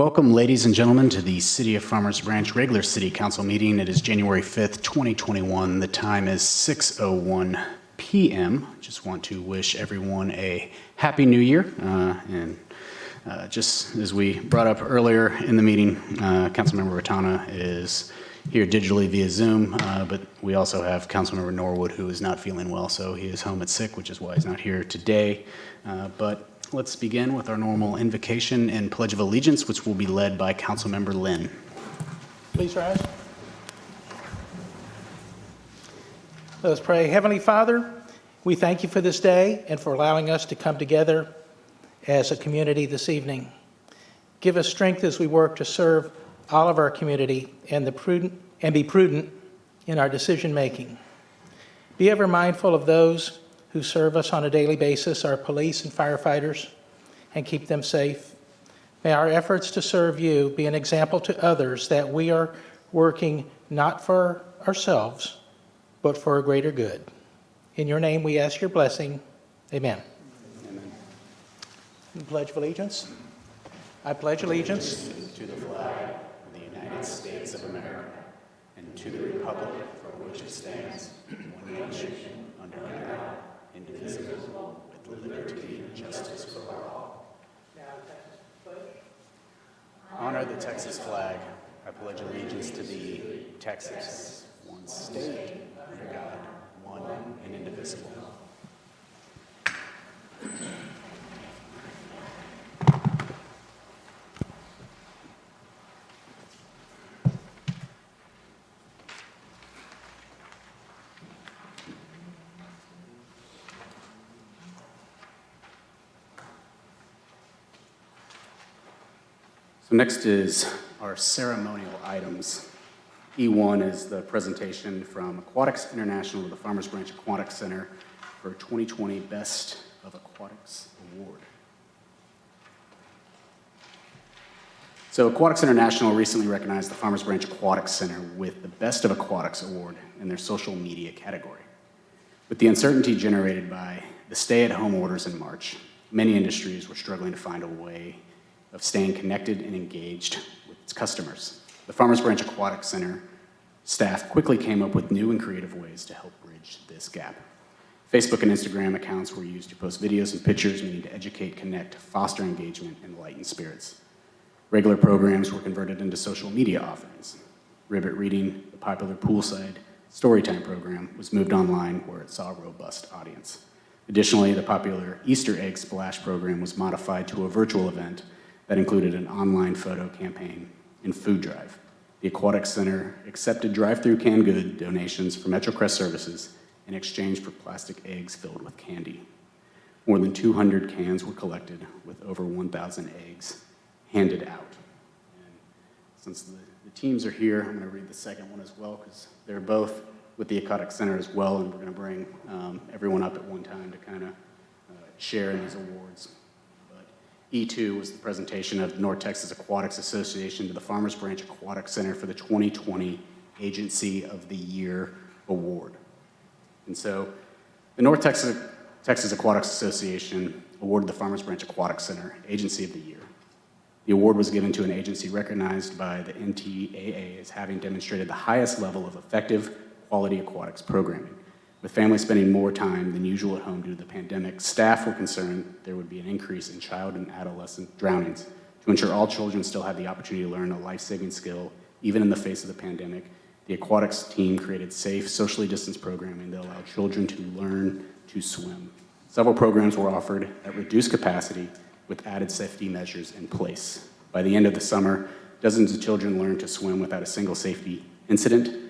Welcome, ladies and gentlemen, to the City of Farmers Branch regular City Council meeting. It is January 5th, 2021. The time is 6:01 p.m. Just want to wish everyone a Happy New Year. Just as we brought up earlier in the meeting, Councilmember Ratana is here digitally via Zoom, but we also have Councilmember Norwood, who is not feeling well, so he is home at sick, which is why he's not here today. But let's begin with our normal invocation and Pledge of Allegiance, which will be led by Councilmember Lynn. Please rise. Let us pray. Heavenly Father, we thank you for this day and for allowing us to come together as a community this evening. Give us strength as we work to serve all of our community and be prudent in our decision making. Be ever mindful of those who serve us on a daily basis, our police and firefighters, and keep them safe. May our efforts to serve you be an example to others that we are working not for ourselves, but for a greater good. In your name we ask your blessing. Amen. Amen. Pledge of Allegiance. I pledge allegiance To the flag of the United States of America and to the republic for which it stands, one nation, under God, indivisible, with liberty and justice for all. Honor the Texas flag. I pledge allegiance to thee, Texas, one state, under God, one and indivisible. So next is our ceremonial items. E1 is the presentation from Aquatics International to the Farmers Branch Aquatic Center for 2020 Best of Aquatics Award. So Aquatics International recently recognized the Farmers Branch Aquatic Center with the Best of Aquatics Award in their social media category. With the uncertainty generated by the stay-at-home orders in March, many industries were struggling to find a way of staying connected and engaged with its customers. The Farmers Branch Aquatic Center staff quickly came up with new and creative ways to help bridge this gap. Facebook and Instagram accounts were used to post videos and pictures meaning to educate, connect, foster engagement, and lighten spirits. Regular programs were converted into social media offerings. Ribbit Reading, the popular poolside storytime program, was moved online where it saw a robust audience. Additionally, the popular Easter egg splash program was modified to a virtual event that included an online photo campaign and food drive. The Aquatic Center accepted drive-through canned good donations for MetroCrest services in exchange for plastic eggs filled with candy. More than 200 cans were collected with over 1,000 eggs handed out. And since the teams are here, I'm going to read the second one as well because they're both with the Aquatic Center as well, and we're going to bring everyone up at one time to kind of share in these awards. E2 was the presentation of the North Texas Aquatics Association to the Farmers Branch Aquatic Center for the 2020 Agency of the Year Award. And so the North Texas Aquatics Association awarded the Farmers Branch Aquatic Center Agency of the Year. The award was given to an agency recognized by the NTAA as having demonstrated the highest level of effective quality aquatics programming. With families spending more time than usual at home due to the pandemic, staff were concerned there would be an increase in child and adolescent drownings. To ensure all children still had the opportunity to learn a life-saving skill, even in the face of the pandemic, the aquatics team created safe, socially distanced programming that allowed children to learn to swim. Several programs were offered at reduced capacity with added safety measures in place. By the end of the summer, dozens of children learned to swim without a single safety incident.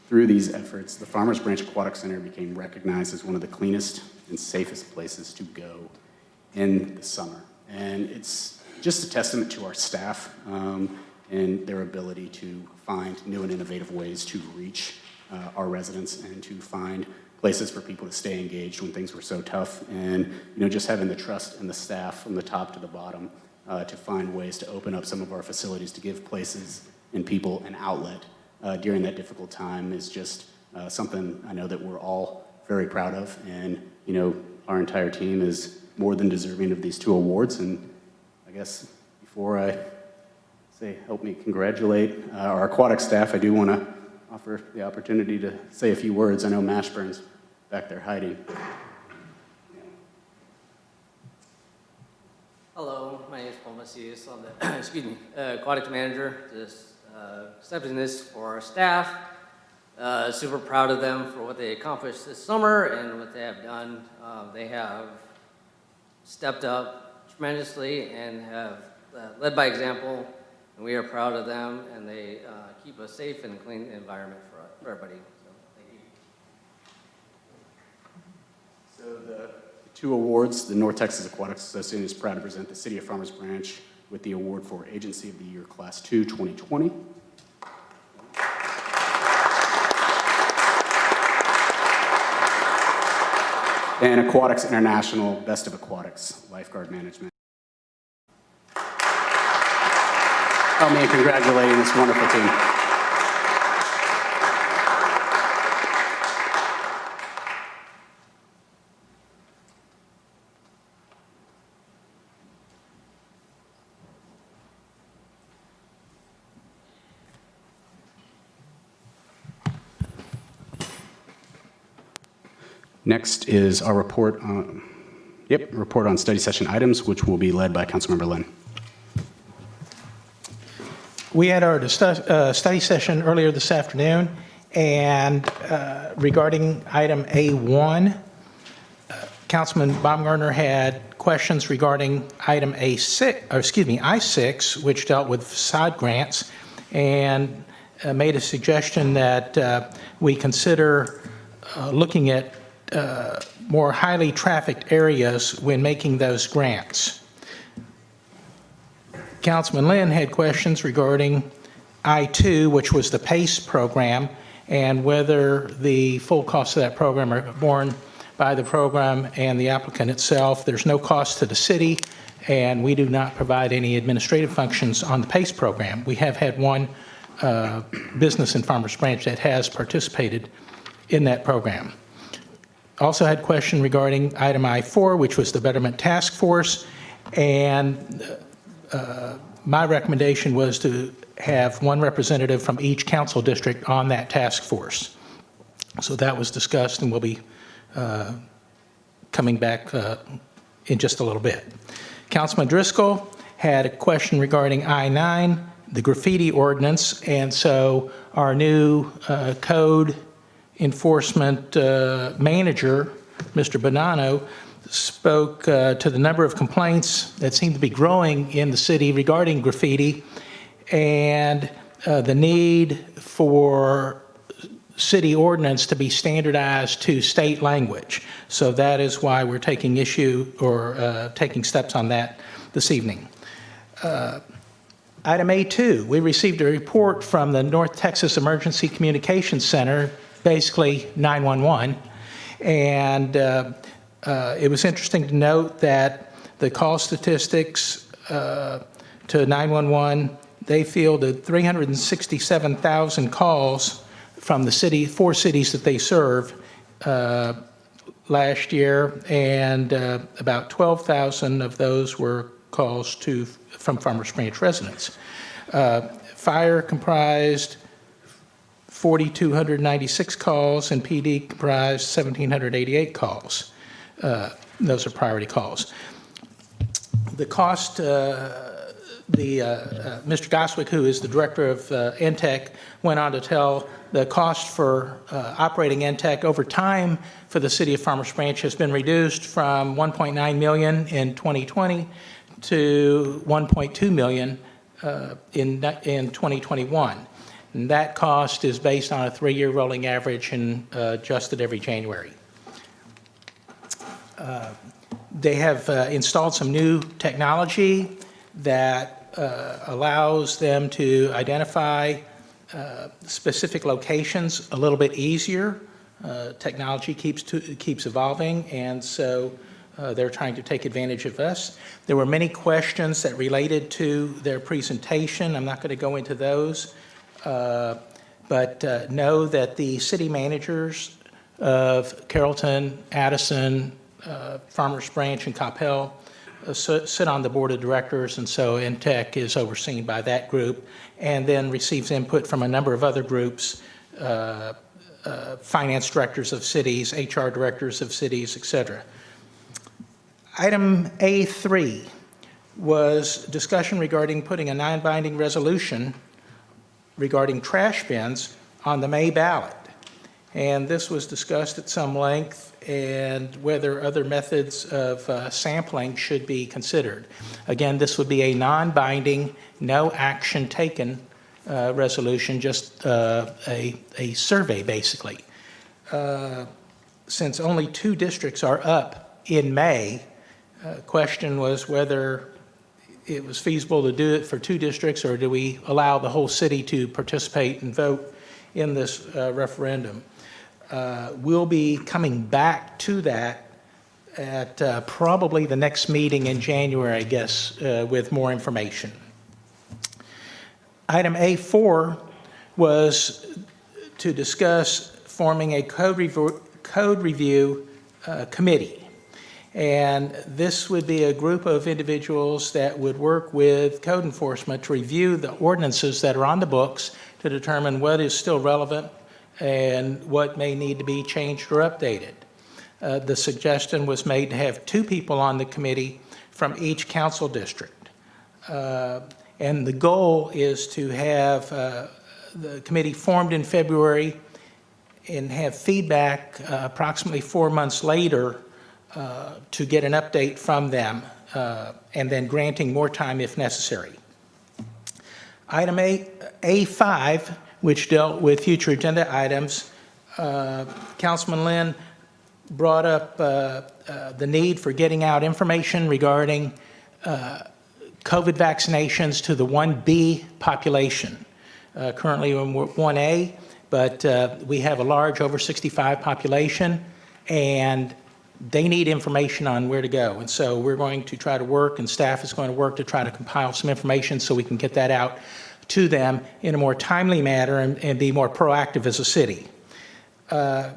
Through these efforts, the Farmers Branch Aquatic Center became recognized as one of the cleanest and safest places to go in the summer. And it's just a testament to our staff and their ability to find new and innovative ways to reach our residents and to find places for people to stay engaged when things were so tough. And just having the trust in the staff from the top to the bottom to find ways to open up some of our facilities to give places and people an outlet during that difficult time is just something I know that we're all very proud of, and our entire team is more than deserving of these two awards. And I guess before I help me congratulate our aquatic staff. I do want to offer the opportunity to say a few words. I know Mashburn's back there hiding. Hello, my name is Paul Macias. I'm the Aquatics manager. Just stepping this for our staff. Super proud of them for what they accomplished this summer and what they have done. They have stepped up tremendously and have led by example, and we are proud of them, and they keep a safe and clean environment for everybody. So, thank you. So the two awards, the North Texas Aquatics Association is proud to present the City of Farmers Branch with the award for Agency of the Year Class 2 2020. And Aquatics International Best of Aquatics Lifeguard Management. Help me in congratulating this wonderful team. Next is our report on, report on study session items, which will be led by Councilmember Lynn. We had our study session earlier this afternoon, and regarding item A1, Councilman Baumgartner had questions regarding item I6, which dealt with facade grants, and made a suggestion that we consider looking at more highly trafficked areas when making those grants. Councilman Lynn had questions regarding I2, which was the PACE program, and whether the full costs of that program are borne by the program and the applicant itself. There's no cost to the city, and we do not provide any administrative functions on the PACE program. We have had one business in Farmers Branch that has participated in that program. Also had a question regarding item I4, which was the Betterment Task Force, and my recommendation was to have one representative from each council district on that task force. So that was discussed, and we'll be coming back in just a little bit. Councilman Driscoll had a question regarding I9, the graffiti ordinance, and so our new code enforcement manager, Mr. Bonanno, spoke to the number of complaints that seem to be growing in the city regarding graffiti and the need for city ordinance to be standardized to state language. So that is why we're taking issue or taking steps on that this evening. Item A2, we received a report from the North Texas Emergency Communications Center, basically 911, and it was interesting to note that the call statistics to 911, they fielded 367,000 calls from the city, 4 cities that they serve last year, and about 12,000 of those were calls from Farmers Branch residents. Fire comprised 4,296 calls, and PD comprised 1,788 calls. Those are priority calls. The cost, Mr. Goswick, who is the director of NTEC, went on to tell the cost for operating NTEC over time for the city of Farmers Branch has been reduced from $1.9 million in 2020 to $1.2 million in 2021. And that cost is based on a 3-year rolling average and adjusted every January. They have installed some new technology that allows them to identify specific locations a little bit easier. Technology keeps evolving, and so they're trying to take advantage of us. There were many questions that related to their presentation. I'm not going to go into those, but know that the city managers of Carrollton, Addison, Farmers Branch, and Coppell sit on the board of directors, and so InTech is overseen by that group, and then receives input from a number of other groups, finance directors of cities, HR directors of cities, et cetera. Item A3 was discussion regarding putting a non-binding resolution regarding trash bins on the May ballot. And this was discussed at some length, and whether other methods of sampling should be considered. Again, this would be a non-binding, no action taken resolution, just a survey, basically. Since only 2 districts are up in May, question was whether it was feasible to do it for 2 districts, or do we allow the whole city to participate and vote in this referendum. We'll be coming back to that at probably the next meeting in January, I guess, with more information. Item A4 was to discuss forming a code review committee. And this would be a group of individuals that would work with code enforcement to review the ordinances that are on the books to determine what is still relevant and what may need to be changed or updated. The suggestion was made to have 2 people on the committee from each council district. And the goal is to have the committee formed in February and have feedback approximately 4 months later to get an update from them, and then granting more time if necessary. Item A5, which dealt with future agenda items, Councilman Lynn brought up the need for getting out information regarding COVID vaccinations to the 1B population. Currently we're 1A, but we have a large over 65 population, and they need information on where to go. And so we're going to try to work, and staff is going to work to try to compile some information so we can get that out to them in a more timely manner and be more proactive as a city. And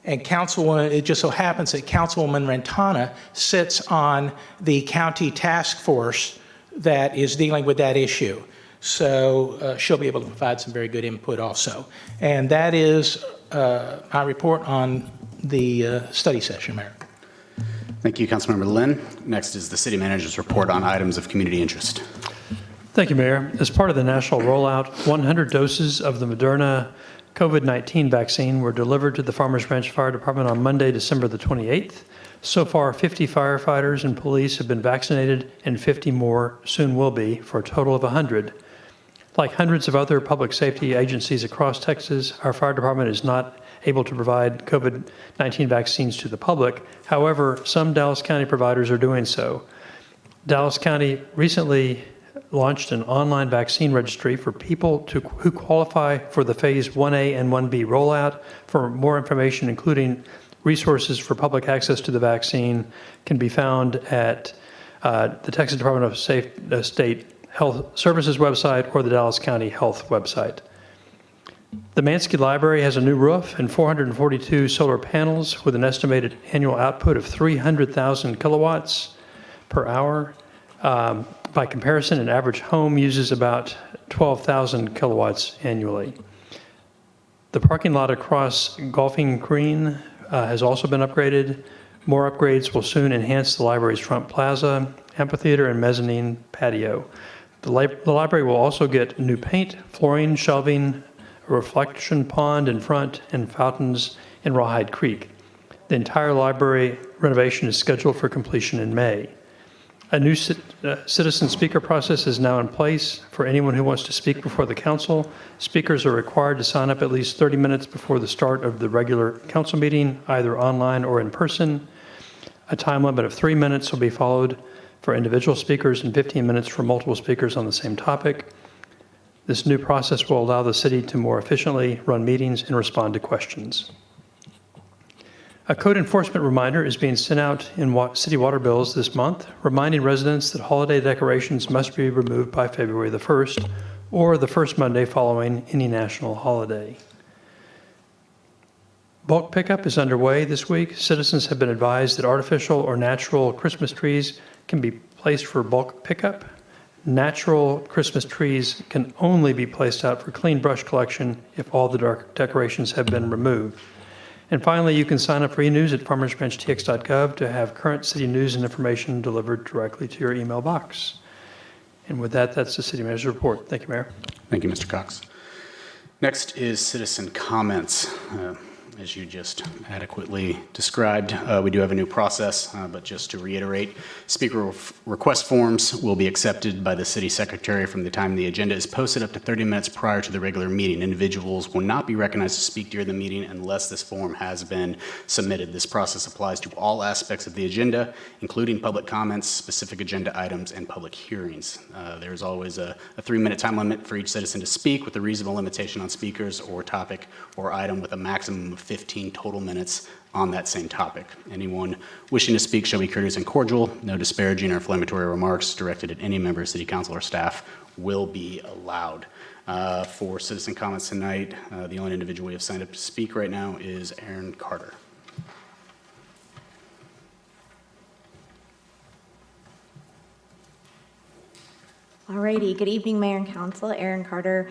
Councilwoman, it just so happens that Councilwoman Rentana sits on the county task force that is dealing with that issue. So she'll be able to provide some very good input also. And that is my report on the study session, Mayor. Thank you, Councilmember Lynn. Next is the city manager's report on items of community interest. Thank you, Mayor. As part of the national rollout, 100 doses of the Moderna COVID-19 vaccine were delivered to the Farmers Branch Fire Department on Monday, December the 28th. So far, 50 firefighters and police have been vaccinated, and 50 more soon will be, for a total of 100. Like hundreds of other public safety agencies across Texas, our fire department is not able to provide COVID-19 vaccines to the public. However, some Dallas County providers are doing so. Dallas County recently launched an online vaccine registry for people who qualify for the Phase 1A and 1B rollout. For more information, including resources for public access to the vaccine, can be found at the Texas Department of State Health Services website or the Dallas County Health website. The Mansky Library has a new roof and 442 solar panels with an estimated annual output of 300,000 kilowatts per hour. By comparison, an average home uses about 12,000 kilowatts annually. The parking lot across Golfing Green has also been upgraded. More upgrades will soon enhance the library's front plaza, amphitheater, and mezzanine patio. The library will also get new paint, flooring, shelving, a reflection pond in front, and fountains in Rawhide Creek. The entire library renovation is scheduled for completion in May. A new citizen speaker process is now in place for anyone who wants to speak before the council. Speakers are required to sign up at least 30 minutes before the start of the regular council meeting, either online or in person. A time limit of 3 minutes will be followed for individual speakers and 15 minutes for multiple speakers on the same topic. This new process will allow the city to more efficiently run meetings and respond to questions. A code enforcement reminder is being sent out in city water bills this month, reminding residents that holiday decorations must be removed by February the 1st or the first Monday following any national holiday. Bulk pickup is underway this week. Citizens have been advised that artificial or natural Christmas trees can be placed for bulk pickup. Natural Christmas trees can only be placed out for clean brush collection if all the decorations have been removed. And finally, you can sign up for e-news at farmersbranchtx.gov to have current city news and information delivered directly to your email box. And with that, that's the city manager's report. Thank you, Mayor. Thank you, Mr. Cox. Next is citizen comments. As you just adequately described, we do have a new process, but just to reiterate, speaker request forms will be accepted by the city secretary from the time the agenda is posted up to 30 minutes prior to the regular meeting. Individuals will not be recognized to speak during the meeting unless this form has been submitted. This process applies to all aspects of the agenda, including public comments, specific agenda items, and public hearings. There's always a 3-minute time limit for each citizen to speak, with a reasonable limitation on speakers or topic or item, with a maximum of 15 total minutes on that same topic. Anyone wishing to speak shall be courteous and cordial. No disparaging or inflammatory remarks directed at any member of City Council or staff will be allowed. For citizen comments tonight, the only individual we have signed up to speak right now is Aaron Carter. Alrighty, good evening, Mayor and Council. Erin Carter,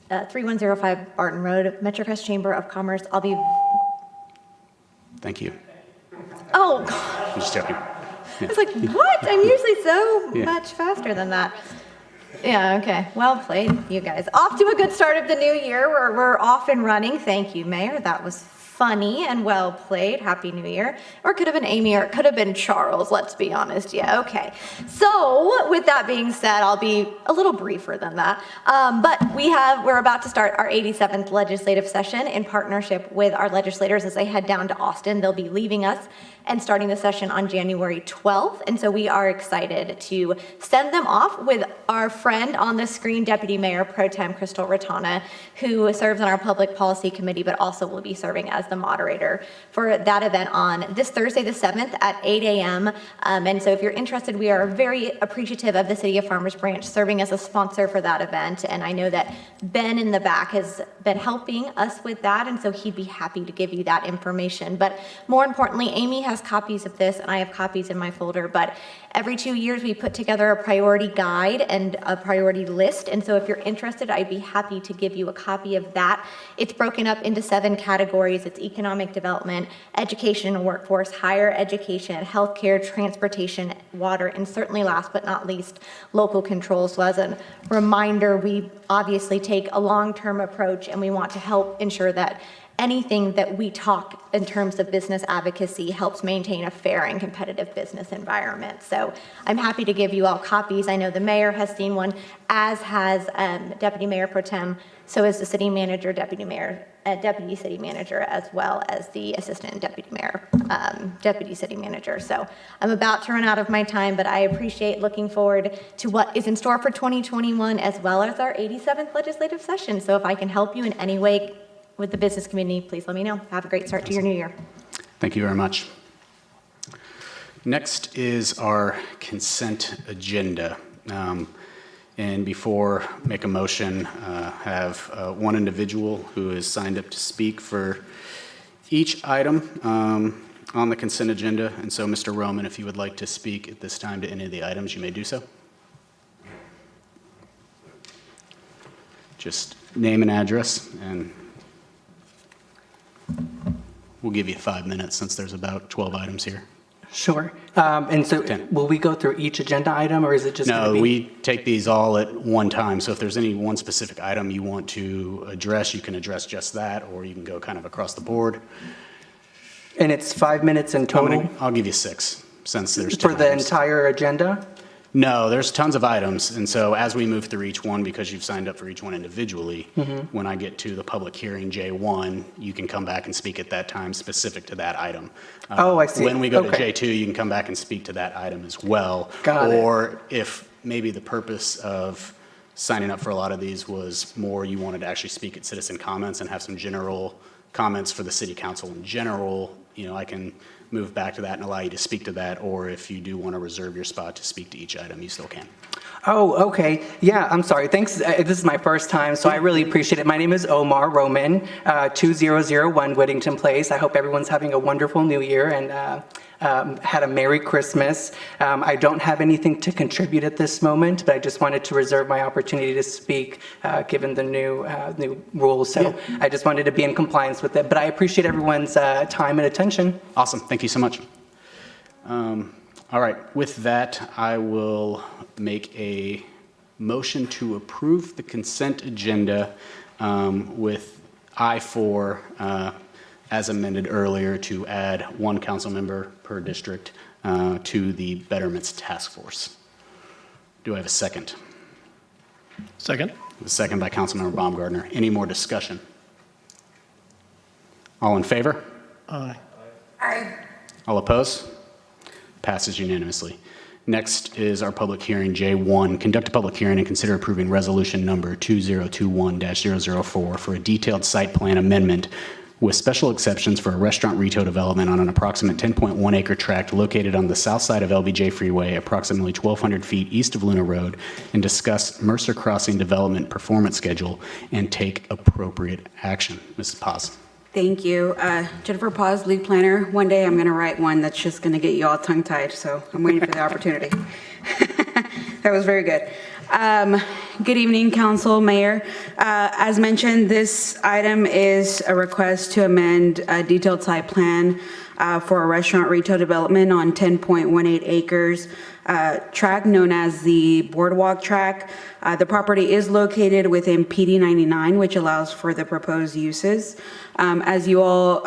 3105 Barton Road, MetroCrest Chamber of Commerce. I'll be... Thank you. Oh, I'm just joking. I was like, what? I'm usually so much faster than that. Yeah, okay. Well played, you guys. Off to a good start of the new year. We're off and running. Thank you, Mayor. That was funny and well played. Happy New Year. Or it could have been Amy, or it could have been Charles, let's be honest. Yeah, okay. So with that being said, I'll be a little briefer than that. But we're about to start our 87th legislative session in partnership with our legislators as they head down to Austin. They'll be leaving us and starting the session on January 12th. And so we are excited to send them off with our friend on the screen, Deputy Mayor Pro Tem Crystal Ratana, who serves on our Public Policy Committee, but also will be serving as the moderator for that event on this Thursday, the 7th at 8 a.m. And so if you're interested, we are very appreciative of the City of Farmers Branch serving as a sponsor for that event. And I know that Ben in the back has been helping us with that, and so he'd be happy to give you that information. But more importantly, Amy has copies of this, and I have copies in my folder, but every 2 years we put together a priority guide and a priority list, and so if you're interested, I'd be happy to give you a copy of that. It's broken up into 7 categories. It's economic development, education and workforce, higher education, healthcare, transportation, water, and certainly last but not least, local control. So as a reminder, we obviously take a long-term approach, and we want to help ensure that anything that we talk in terms of business advocacy helps maintain a fair and competitive business environment. So I'm happy to give you all copies. I know the mayor has seen one, as has Deputy Mayor Pro Tem, so is the city manager, deputy city manager, as well as the assistant deputy mayor, deputy city manager. So I'm about to run out of my time, but I appreciate looking forward to what is in store for 2021, as well as our 87th legislative session. So if I can help you in any way with the business community, please let me know. Have a great start to your new year. Thank you very much. Next is our consent agenda. And before make a motion, have one individual who is signed up to speak for each item on the consent agenda. And so, Mr. Roman, if you would like to speak at this time to any of the items, you may do so. Just name and address, and we'll give you 5 minutes since there's about 12 items here. Sure. And so 10. will we go through each agenda item, or is it just No, gonna be? we take these all at one time. So if there's any one specific item you want to address, you can address just that, or you can go kind of across the board. And it's 5 minutes in total I'll give you 6 since there's 10 for the items. entire agenda? No, there's tons of items. And so as we move through each one, because you've signed up for each one individually, when I get to the public hearing J1, you can come back and speak at that time specific to that item. Oh, I see. When we go to Okay. J2, you can come back and speak to that item as well. Got it. Or if maybe the purpose of signing up for a lot of these was more you wanted to actually speak at citizen comments and have some general comments for the city council in general, I can move back to that and allow you to speak to that. Or if you do want to reserve your spot to speak to each item, you still can. Oh, okay. Yeah, I'm sorry. Thanks. This is my first time, so I really appreciate it. My name is Omar Roman, 2001 Whittington Place. I hope everyone's having a wonderful new year and had a Merry Christmas. I don't have anything to contribute at this moment, but I just wanted to reserve my opportunity to speak given the new rules. So I just wanted to be in compliance with it. But I appreciate everyone's time and attention. Awesome. Thank you so much. All right. With that, I will make a motion to approve the consent agenda with I-4 as amended earlier to add one council member per district to the Betterments Task Force. Do I have a second? Second. A second by Councilmember Baumgartner. Any more discussion? All in favor? Aye. All opposed? Passes unanimously. Next is our public hearing, J1. Conduct a public hearing and consider approving resolution number 2021-004 for a detailed site plan amendment with special exceptions for a restaurant retail development on an approximate 10.1 acre tract located on the south side of LBJ Freeway, approximately 1,200 feet east of Luna Road, and discuss Mercer Crossing development performance schedule and take appropriate action. Mrs. Paz. Thank you. Jennifer Paz, lead planner. One day I'm going to write one that's just going to get you all tongue-tied, so I'm waiting for the opportunity. That was very good. Good evening, Council, Mayor. As mentioned, this item is a request to amend a detailed site plan for a restaurant retail development on 10.18 acres tract known as the Boardwalk tract. The property is located within PD 99, which allows for the proposed uses. As you all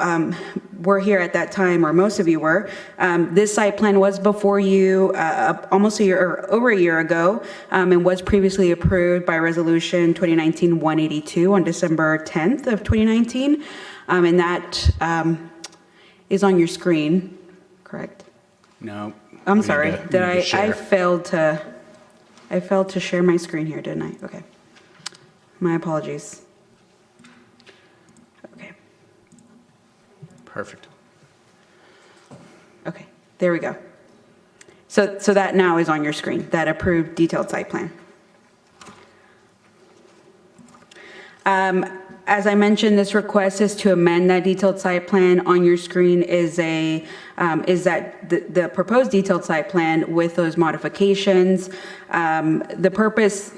were here at that time, or most of you were, this site plan was before you almost a year or over a year ago, and was previously approved by Resolution 2019-182 on December 10th of 2019, and that is on your screen, correct? No. I'm we sorry. need to- Did we need to I share. failed to share my screen here, didn't I? Okay. My apologies. Okay. Perfect. Okay. There we go. So that now is on your screen, that approved detailed site plan. As I mentioned, this request is to amend that detailed site plan. On your screen is the proposed detailed site plan with those modifications. The purpose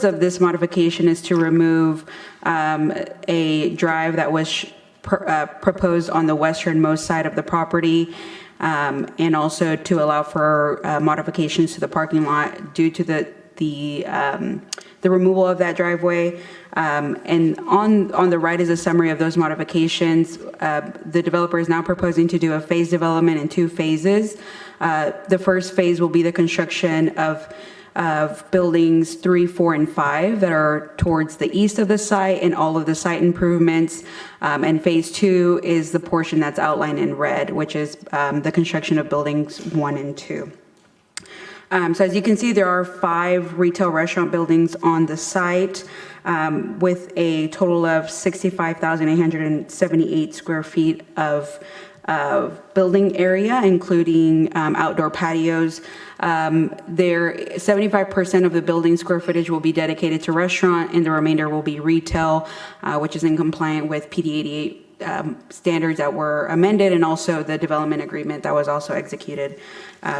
of this modification is to remove a drive that was proposed on the westernmost side of the property, and also to allow for modifications to the parking lot due to the removal of that driveway. And on the right is a summary of those modifications. The developer is now proposing to do a phase development in 2 phases. The first phase will be the construction of buildings 3, 4, and 5 that are towards the east of the site and all of the site improvements. And phase 2 is the portion that's outlined in red, which is the construction of buildings 1 and 2. So as you can see, there are 5 retail restaurant buildings on the site with a total of 65,878 square feet of building area, including outdoor patios. 75% of the building square footage will be dedicated to restaurant, and the remainder will be retail, which is in compliant with PD 88 standards that were amended, and also the development agreement that was also executed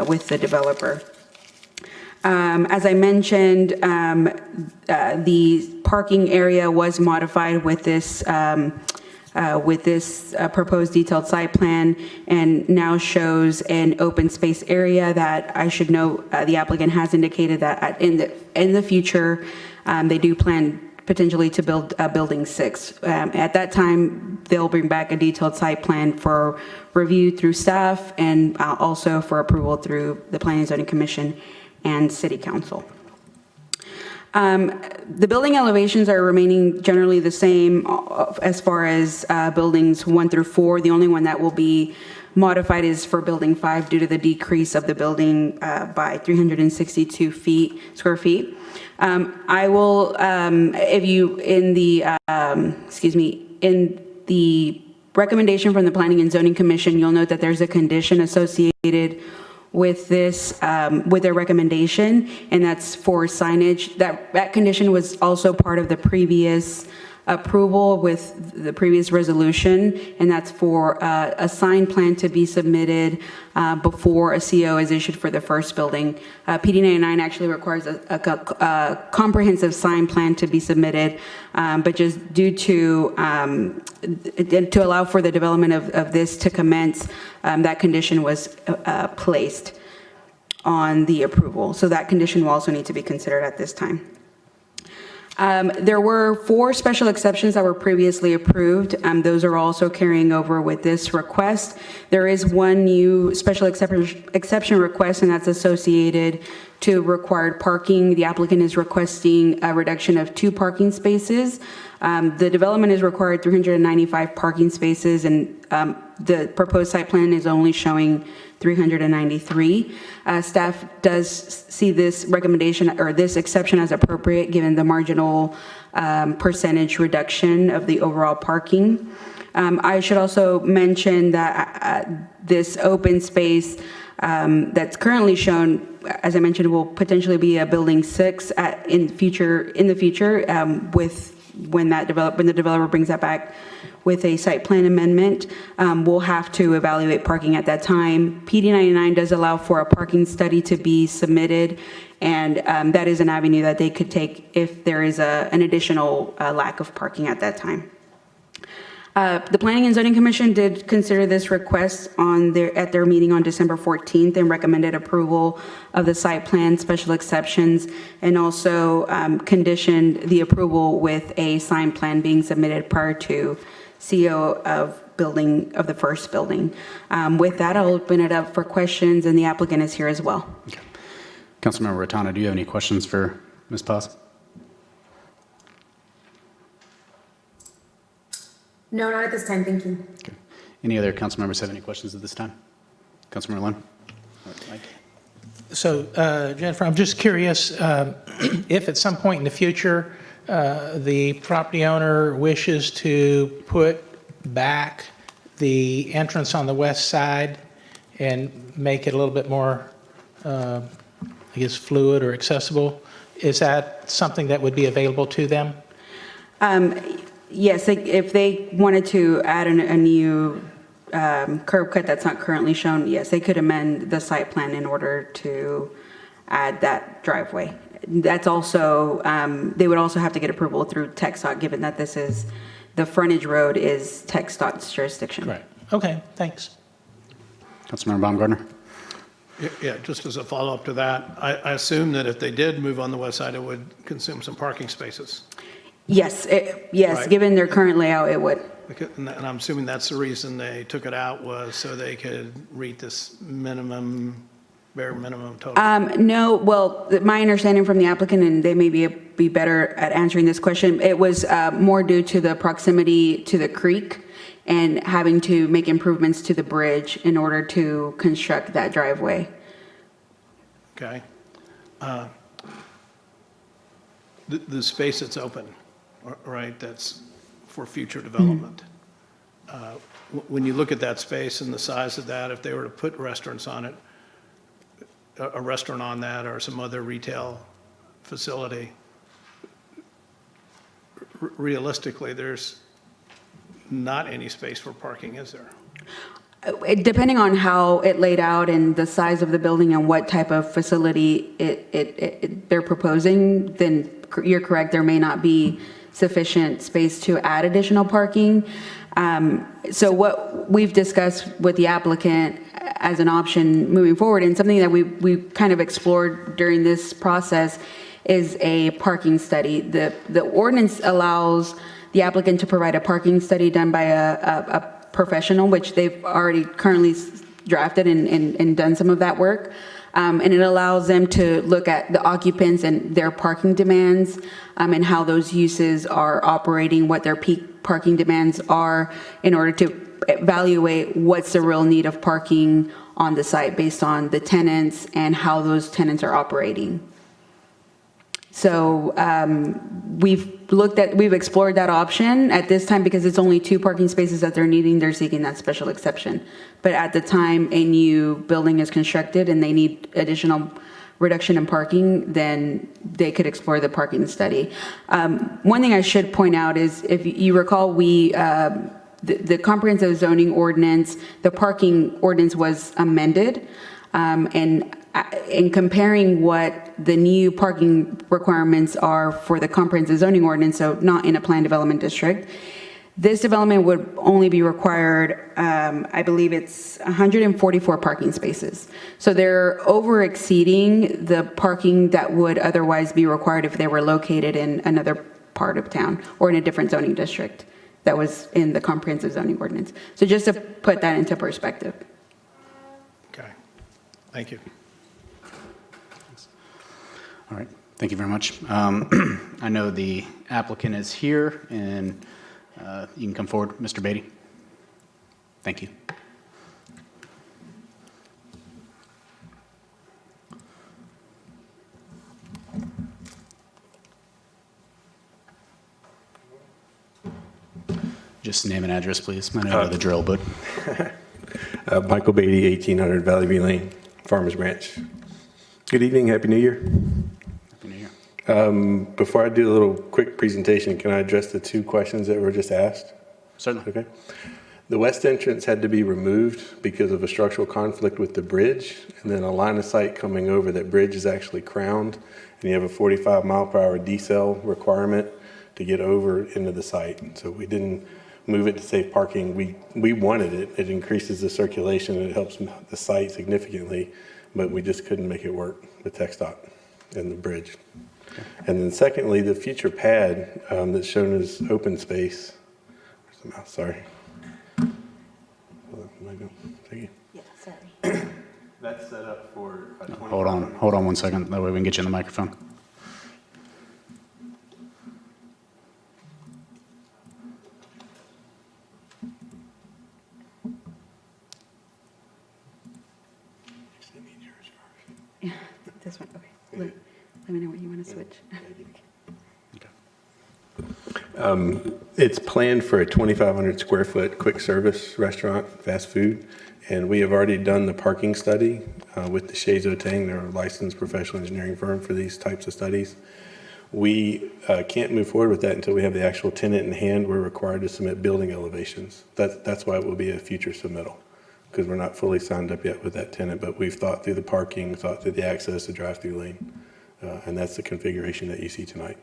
with the developer. As I mentioned, the parking area was modified with this proposed detailed site plan, and now shows an open space area that I should note the applicant has indicated that in the future they do plan potentially to build building 6. At that time, they'll bring back a detailed site plan for review through staff and also for approval through the Planning and Zoning Commission and City Council. The building elevations are remaining generally the same as far as buildings 1 through 4. The only one that will be modified is for building 5 due to the decrease of the building by 362 square feet. I will, if you, in the recommendation from the Planning and Zoning Commission, you'll note that there's a condition associated with this, with their recommendation, and that's for signage. That condition was also part of the previous approval with the previous resolution, and that's for a sign plan to be submitted before a CO is issued for the first building. PD 99 actually requires a comprehensive sign plan to be submitted, but just due to allow for the development of this to commence, that condition was placed on the approval. So that condition will also need to be considered at this time. There were 4 special exceptions that were previously approved. Those are also carrying over with this request. There is one new special exception request, and that's associated to required parking. The applicant is requesting a reduction of 2 parking spaces. The development is required 395 parking spaces, and the proposed site plan is only showing 393. Staff does see this recommendation or this exception as appropriate given the marginal percentage reduction of the overall parking. I should also mention that this open space that's currently shown, as I mentioned, will potentially be a building 6 in the future with when the developer brings that back with a site plan amendment. We'll have to evaluate parking at that time. PD 99 does allow for a parking study to be submitted, and that is an avenue that they could take if there is an additional lack of parking at that time. The Planning and Zoning Commission did consider this request at their meeting on December 14th and recommended approval of the site plan special exceptions, and also conditioned the approval with a sign plan being submitted prior to CO of the first building. With that, I'll open it up for questions, and the applicant is here as well. Okay. Councilmember Ratana, do you have any questions for Ms. Paz? No, not at this time, thank you. Okay. Any other council members have any questions at this time? Councilmember Lund? Mike? So, Jennifer, I'm just curious if at some point in the future the property owner wishes to put back the entrance on the west side and make it a little bit more, I guess, fluid or accessible, is that something that would be available to them? Yes, if they wanted to add a new curb cut that's not currently shown, yes, they could amend the site plan in order to add that driveway. That's also, they would also have to get approval through TxDOT, given that the frontage road is TxDOT's jurisdiction. Right. Okay, thanks. Councilmember Baumgartner? Yeah, just as a follow-up to that, I assume that if they did move on the west side, it would consume some parking spaces. Yes, Right. given their current layout, it would. And I'm assuming that's the reason they took it out, was so they could reach this bare minimum total. No, well, my understanding from the applicant, and they may be better at answering this question, it was more due to the proximity to the creek and having to make improvements to the bridge in order to construct that driveway. Okay. The space that's open, right, that's for future development. When you look at that space and the size of that, if they were to put restaurants on it, a restaurant on that or some other retail facility, realistically, there's not any space for parking, is there? Depending on how it laid out and the size of the building and what type of facility they're proposing, then you're correct, there may not be sufficient space to add additional parking. So what we've discussed with the applicant as an option moving forward, and something that we kind of explored during this process, is a parking study. The ordinance allows the applicant to provide a parking study done by a professional, which they've already currently drafted and done some of that work. And it allows them to look at the occupants and their parking demands, and how those uses are operating, what their peak parking demands are, in order to evaluate what's the real need of parking on the site based on the tenants and how those tenants are operating. So we've explored that option. At this time, because it's only 2 parking spaces that they're needing, they're seeking that special exception. But at the time a new building is constructed and they need additional reduction in parking, then they could explore the parking study. One thing I should point out is, if you recall, the comprehensive zoning ordinance, the parking ordinance was amended, and in comparing what the new parking requirements are for the comprehensive zoning ordinance, so not in a planned development district, this development would only be required, I believe it's 144 parking spaces. So they're over exceeding the parking that would otherwise be required if they were located in another part of town or in a different zoning district that was in the comprehensive zoning ordinance. So just to put that into perspective. Okay, thank you. All right, thank you very much. I know the applicant is here, and you can come forward, Mr. Beatty. Thank you. Just name and address, please. I know the drill, but. Michael Beatty, 1800 Valley View Lane, Farmers Branch. Good evening, Happy New Year. Happy New Year. Before I do a little quick presentation, can I address the 2 questions that were just asked? Certainly. Okay. The west entrance had to be removed because of a structural conflict with the bridge, and then a line of sight coming over. That bridge is actually crowned, and you have a 45 mile per hour decel requirement to get over into the site. So we didn't move it to save parking. We wanted it. It increases the circulation and it helps the site significantly, but we just couldn't make it work with TxDOT and the bridge. Okay. And then secondly, the future pad that's shown as open space. Where's the mouse? Sorry. Thank you. Yeah, sorry. That's set up for a Hold on 1 second. That way we can get you in the microphone. Yeah, this one, okay. Let me know when you want to switch. It's planned for a 2,500 square foot quick service restaurant, fast food, and we have already done the parking study with the Chez Otang. They're a licensed professional engineering firm for these types of studies. We can't move forward with that until we have the actual tenant in hand. We're required to submit building elevations. That's why it will be a future submittal, because we're not fully signed up yet with that tenant, but we've thought through the parking, thought through the access, the drive-through lane, and that's the configuration that you see tonight.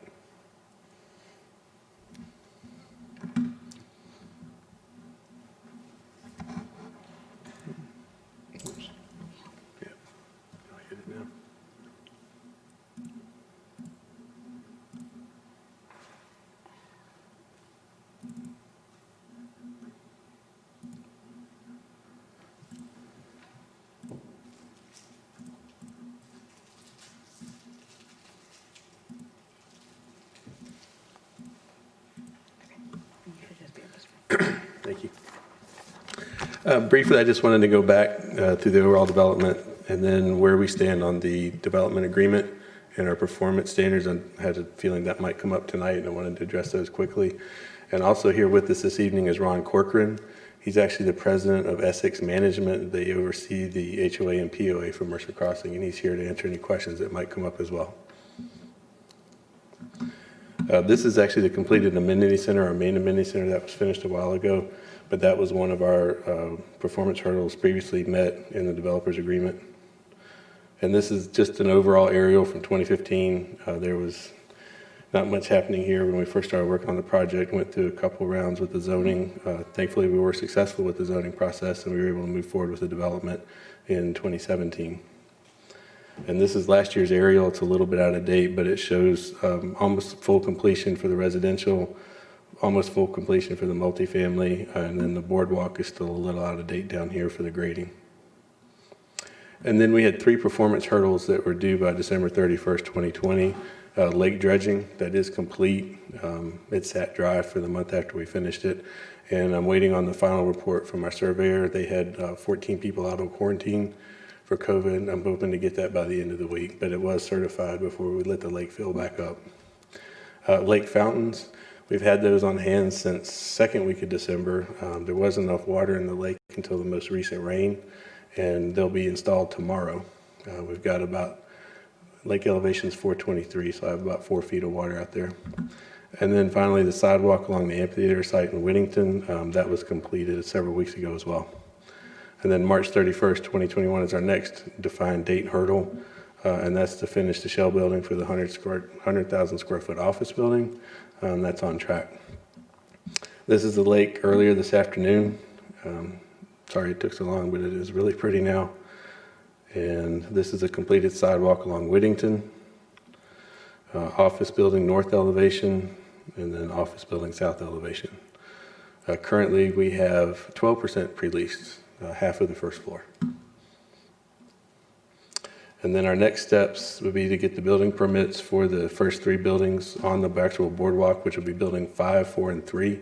Thank you. Briefly, I just wanted to go back through the overall development and then where we stand on the development agreement and our performance standards. I had a feeling that might come up tonight, and I wanted to address those quickly. And also here with us this evening is Ron Corcoran. He's actually the president of Essex Management. They oversee the HOA and POA for Merced Crossing, and he's here to answer any questions that might come up as well. This is actually the completed amenity center, our main amenity center that was finished a while ago, but that was one of our performance hurdles previously met in the developer's agreement. And this is just an overall aerial from 2015. There was not much happening here when we first started working on the project. Went through a couple rounds with the zoning. Thankfully, we were successful with the zoning process, and we were able to move forward with the development in 2017. And this is last year's aerial. It's a little bit out of date, but it shows almost full completion for the residential, almost full completion for the multifamily, and then the boardwalk is still a little out of date down here for the grading. And then we had 3 performance hurdles that were due by December 31st, 2020. Lake dredging, that is complete. It sat dry for the month after we finished it. And I'm waiting on the final report from our surveyor. They had 14 people out on quarantine for COVID. I'm hoping to get that by the end of the week, but it was certified before we let the lake fill back up. Lake fountains, we've had those on hand since second week of December. There wasn't enough water in the lake until the most recent rain, and they'll be installed tomorrow. We've got about, lake elevation is 423, so I have about 4 feet of water out there. And then finally, the sidewalk along the amphitheater site in Whittington, that was completed several weeks ago as well. And then March 31st, 2021 is our next defined date hurdle, and that's to finish the shell building for the 100,000 square foot office building. That's on track. This is the lake earlier this afternoon. Sorry it took so long, but it is really pretty now. And this is a completed sidewalk along Whittington, office building north elevation, and then office building south elevation. Currently, we have 12% pre-leased, half of the first floor. And then our next steps would be to get the building permits for the first 3 buildings on the actual boardwalk, which will be building 5, 4, and 3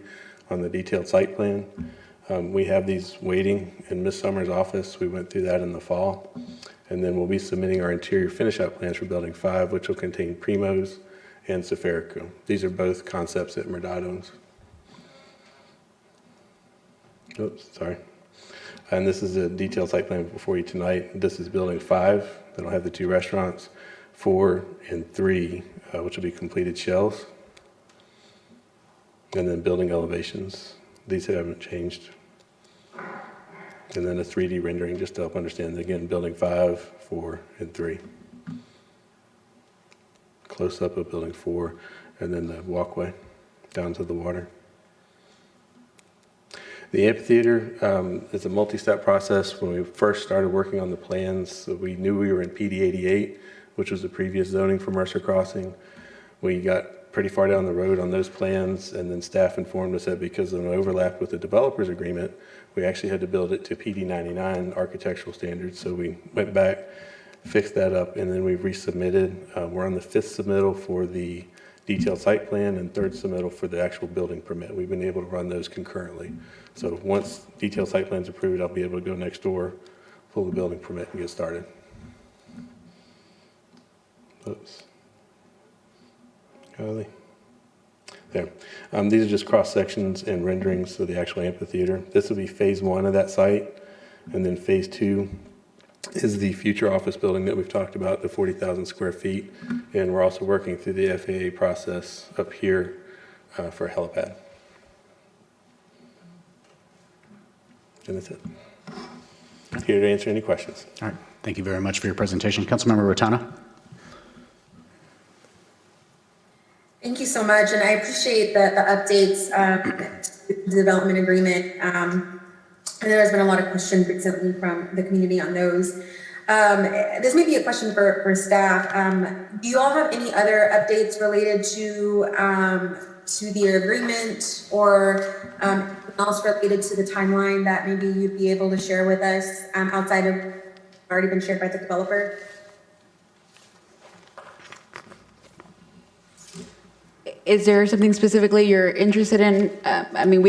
on the detailed site plan. We have these waiting in Ms. Summers' office. We went through that in the fall. And then we'll be submitting our interior finish-out plans for building 5, which will contain Primos and Safarico. These are both concepts that Merced owns. Oops, sorry. And this is a detailed site plan before you tonight. This is building 5. That'll have the 2 restaurants, 4 and 3, which will be completed shells. And then building elevations. These haven't changed. And then a 3D rendering just to help understand, again, building 5, 4, and 3. Close up of building 4, and then the walkway down to the water. The amphitheater is a multi-step process. When we first started working on the plans, we knew we were in PD 88, which was the previous zoning for Mercer Crossing. We got pretty far down the road on those plans, and then staff informed us that because of an overlap with the developer's agreement, we actually had to build it to PD 99 architectural standards. So we went back, fixed that up, and then we resubmitted. We're on the 5th submittal for the detailed site plan and 3rd submittal for the actual building permit. We've been able to run those concurrently. So once detailed site plan is approved, I'll be able to go next door, pull the building permit, and get started. Oops. Golly. There. These are just cross sections and renderings of the actual amphitheater. This will be phase 1 of that site, and then phase 2 is the future office building that we've talked about, the 40,000 square feet, and we're also working through the FAA process up here for a helipad. And that's it. Here to answer any questions. All right. Thank you very much for your presentation. Councilmember Rotana. Thank you so much, and I appreciate the updates to the development agreement. I know there's been a lot of questions recently from the community on those. This may be a question for staff. Do you all have any other updates related to the agreement or anything else related to the timeline that maybe you'd be able to share with us outside of already been shared by the developer? Is there something specifically you're interested in? I mean,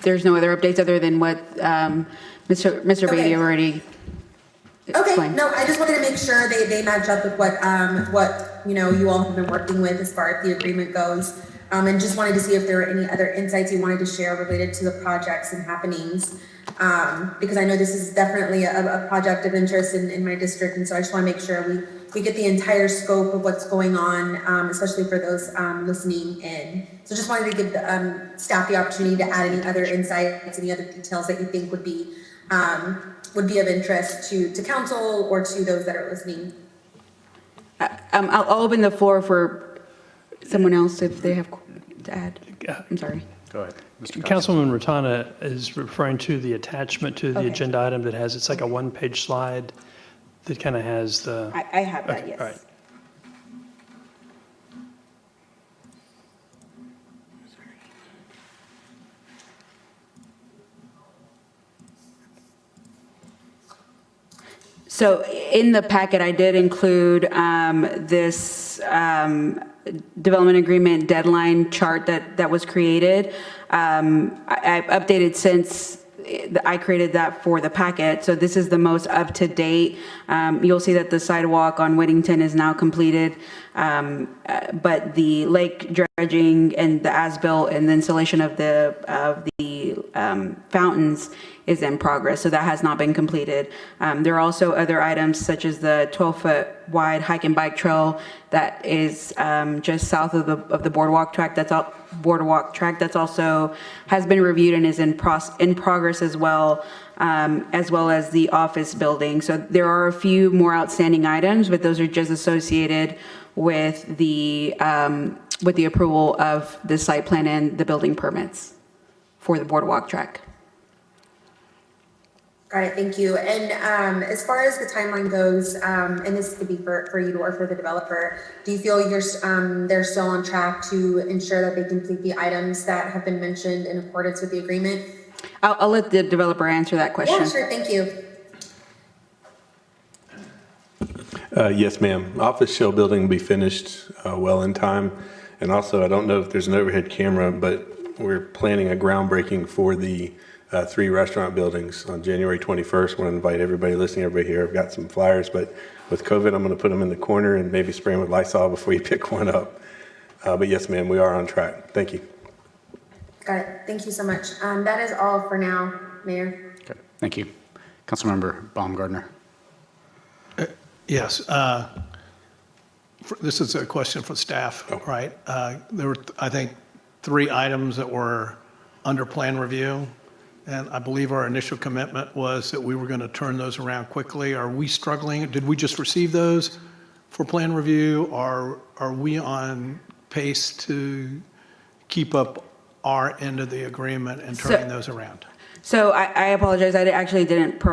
there's no other updates other than what Mr. Beatty already explained. No, I just wanted to make sure they match up with what you all have been working with as far as the agreement goes, and just wanted to see if there were any other insights you wanted to share related to the projects and happenings, because I know this is definitely a project of interest in my district, and so I just want to make sure we get the entire scope of what's going on, especially for those listening in. So just wanted to give the, staff the opportunity to add any other insights, any other details that you think would be of interest to council or to those that are listening. I'll open the floor for someone else if they have to add. I'm sorry. Go ahead. Mr. Councilwoman Rotana is referring to the attachment to the agenda item that has, it's like a 1-page slide that kind of has the... I have that, yes. All right. So in the packet, I did include this development agreement deadline chart that was created. I've updated since I created that for the packet. So this is the most up to date. You'll see that the sidewalk on Whittington is now completed. But the lake dredging and the as-built and the installation of the fountains is in progress, so that has not been completed. There are also other items such as the 12-foot wide hike and bike trail that is just south of the boardwalk track. That's also has been reviewed and is in progress as well as the office building. So there are a few more outstanding items, but those are just associated with the approval of the site plan and the building permits for the boardwalk track. Got it, thank you. And as far as the timeline goes, and this could be for you or for the developer, do you feel they're still on track to ensure that they complete the items that have been mentioned in accordance with the agreement? I'll let the developer answer that question. Yeah, sure, thank you. Yes, ma'am. Office shell building will be finished well in time. And also, I don't know if there's an overhead camera, but we're planning a groundbreaking for the 3 restaurant buildings on January 21st. I want to invite everybody listening, everybody here. I've got some flyers, but with COVID, I'm going to put them in the corner and maybe spray them with Lysol before you pick one up. But yes, ma'am, we are on track. Thank you. Got it, thank you so much. That is all for now, Mayor. Okay, thank you. Councilmember Baumgartner. Yes. This is a question for staff, right? There were, I think, 3 items that were under plan review. And I believe our initial commitment was that we were going to turn those around quickly. Are we struggling? Did we just receive those for plan review? Or are we on pace to keep up our end of the agreement and turning those around? So I apologize. I actually didn't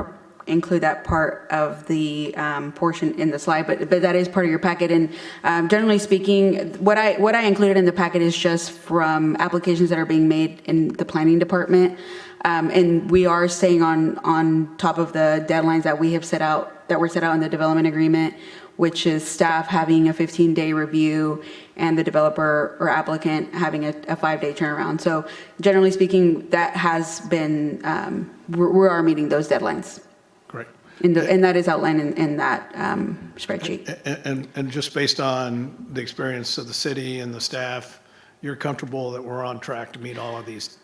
include that part of the portion in the slide, but that is part of your packet. And generally speaking, what I included in the packet is just from applications that are being made in the planning department. And we are staying on top of the deadlines that we have set out, that were set out in the development agreement, which is staff having a 15-day review and the developer or applicant having a 5-day turnaround. So generally speaking, that has been, we are meeting those deadlines. Great. And that is outlined in that spreadsheet. And just based on the experience of the city and the staff, you're comfortable that we're on track to meet all of these,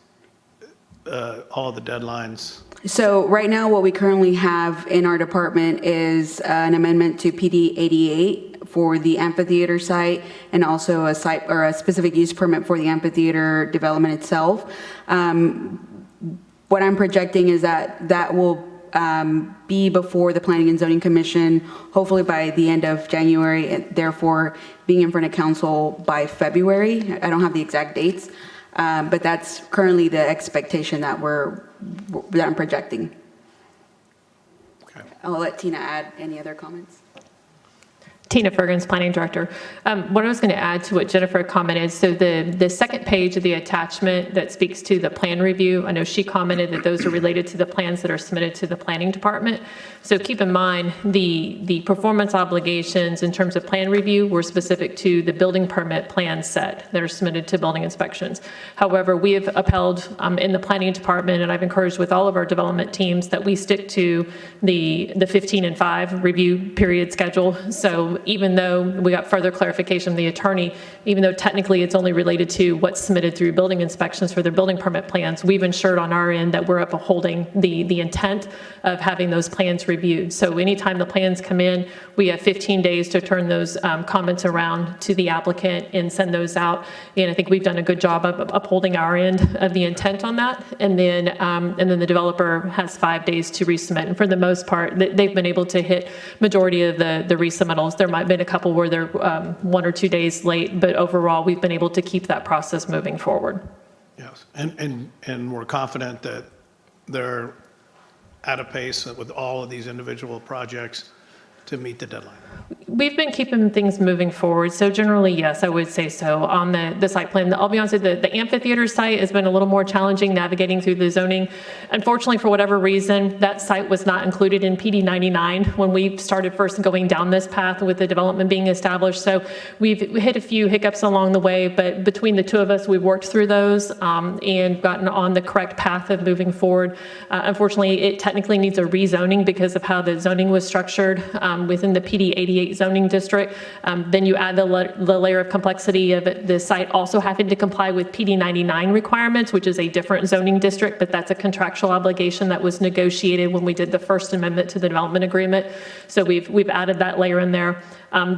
all of the deadlines? So right now, what we currently have in our department is an amendment to PD 88 for the amphitheater site, and also a site or a specific use permit for the amphitheater development itself. What I'm projecting is that will be before the Planning and Zoning Commission, hopefully by the end of January, and therefore being in front of council by February. I don't have the exact dates, but that's currently the expectation that I'm projecting. Okay. I'll let Tina add any other comments. Tina Fergens, Planning Director. What I was going to add to what Jennifer commented, so the second page of the attachment that speaks to the plan review, I know she commented that those are related to the plans that are submitted to the Planning Department. So keep in mind, the performance obligations in terms of plan review were specific to the building permit plan set that are submitted to building inspections. However, we have upheld in the Planning Department, and I've encouraged with all of our development teams that we stick to the 15 and 5 review period schedule. So even though we got further clarification from the attorney, even though technically it's only related to what's submitted through building inspections for their building permit plans, we've ensured on our end that we're upholding the intent of having those plans reviewed. So anytime the plans come in, we have 15 days to turn those comments around to the applicant and send those out. And I think we've done a good job of upholding our end of the intent on that. And then the developer has 5 days to resubmit. And for the most part, they've been able to hit majority of the resubmittals. There might have been a couple where they're 1 or 2 days late, but overall, we've been able to keep that process moving forward. Yes, and we're confident that they're at a pace with all of these individual projects to meet the deadline. We've been keeping things moving forward. So generally, yes, I would say so. On the site plan, I'll be honest with you, the amphitheater site has been a little more challenging navigating through the zoning. Unfortunately, for whatever reason, that site was not included in PD 99 when we started first going down this path with the development being established. So we've hit a few hiccups along the way, but between the two of us, we've worked through those and gotten on the correct path of moving forward. Unfortunately, it technically needs a rezoning because of how the zoning was structured within the PD 88 zoning district. Then you add the layer of complexity of the site also having to comply with PD 99 requirements, which is a different zoning district, but that's a contractual obligation that was negotiated when we did the first amendment to the development agreement. So we've added that layer in there.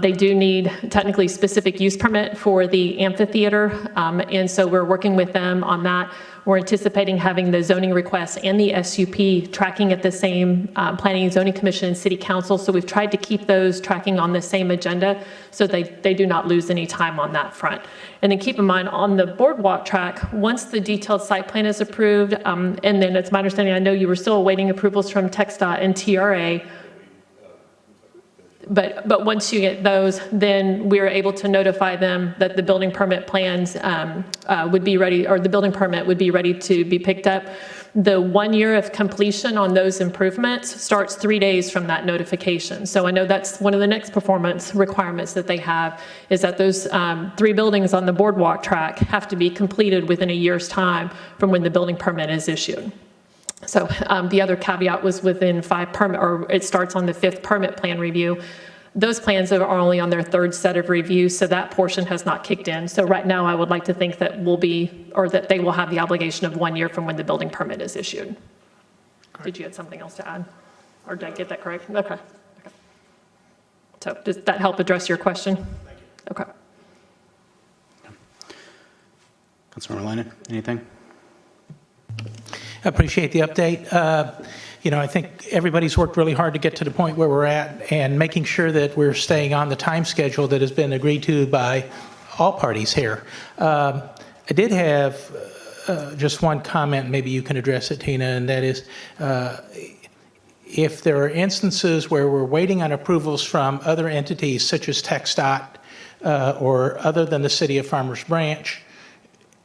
They do need technically specific use permit for the amphitheater, and so we're working with them on that. We're anticipating having the zoning requests and the SUP tracking at the same Planning and Zoning Commission and City Council. So we've tried to keep those tracking on the same agenda so they do not lose any time on that front. And then keep in mind on the boardwalk track, once the detailed site plan is approved, and then it's my understanding, I know you were still awaiting approvals from TxDOT and TRA. But once you get those, then we're able to notify them that the building permit plans would be ready, or the building permit would be ready to be picked up. The 1 year of completion on those improvements starts 3 days from that notification. So I know that's one of the next performance requirements that they have, is that those 3 buildings on the boardwalk track have to be completed within a year's time from when the building permit is issued. So the other caveat was within 5 permit, or it starts on the 5th permit plan review. Those plans are only on their 3rd set of reviews, so that portion has not kicked in. So right now, I would like to think that that they will have the obligation of 1 year from when the building permit is issued. Correct. Did you have something else to add? Or did I get that correct? Okay. So does that help address your question? Thank you. Okay. Councilmember Lennon, anything? I appreciate the update. I think everybody's worked really hard to get to the point where we're at, and making sure that we're staying on the time schedule that has been agreed to by all parties here. I did have just one comment, maybe you can address it, Tina, and that is, if there are instances where we're waiting on approvals from other entities such as TxDOT or other than the City of Farmers Branch,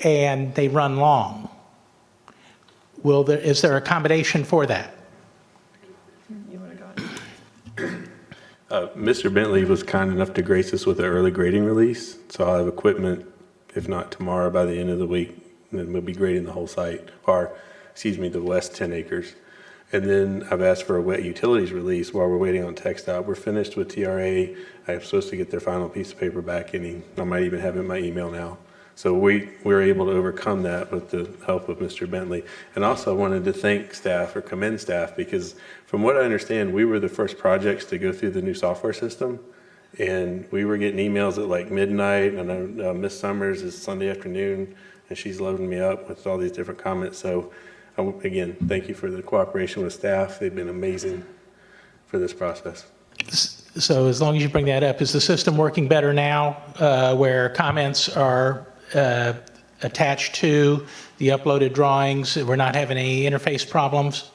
and they run long, is there accommodation for that? You want to go ahead? Mr. Bentley was kind enough to grace us with an early grading release, so I'll have equipment, if not tomorrow, by the end of the week, and then we'll be grading the whole site, the west 10 acres. And then I've asked for a wet utilities release while we're waiting on TxDOT. We're finished with TRA. I'm supposed to get their final piece of paper back, I might even have it in my email now. So we were able to overcome that with the help of Mr. Bentley. And also I wanted to thank staff, or commend staff, because from what I understand, we were the first projects to go through the new software system. And we were getting emails at like midnight, and I know Miss Summers is Sunday afternoon, and she's loading me up with all these different comments. So again, thank you for the cooperation with staff. They've been amazing for this process. So as long as you bring that up, is the system working better now where comments are attached to the uploaded drawings? We're not having any interface problems?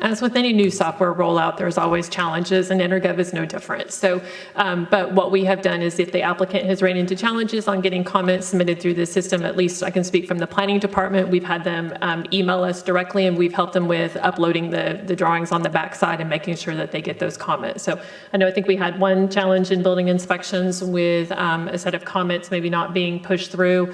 As with any new software rollout, there's always challenges, and EnerGov is no different. So, but what we have done is if the applicant has ran into challenges on getting comments submitted through the system, at least I can speak from the planning department, we've had them email us directly, and we've helped them with uploading the drawings on the backside and making sure that they get those comments. So I think we had one challenge in building inspections with a set of comments maybe not being pushed through.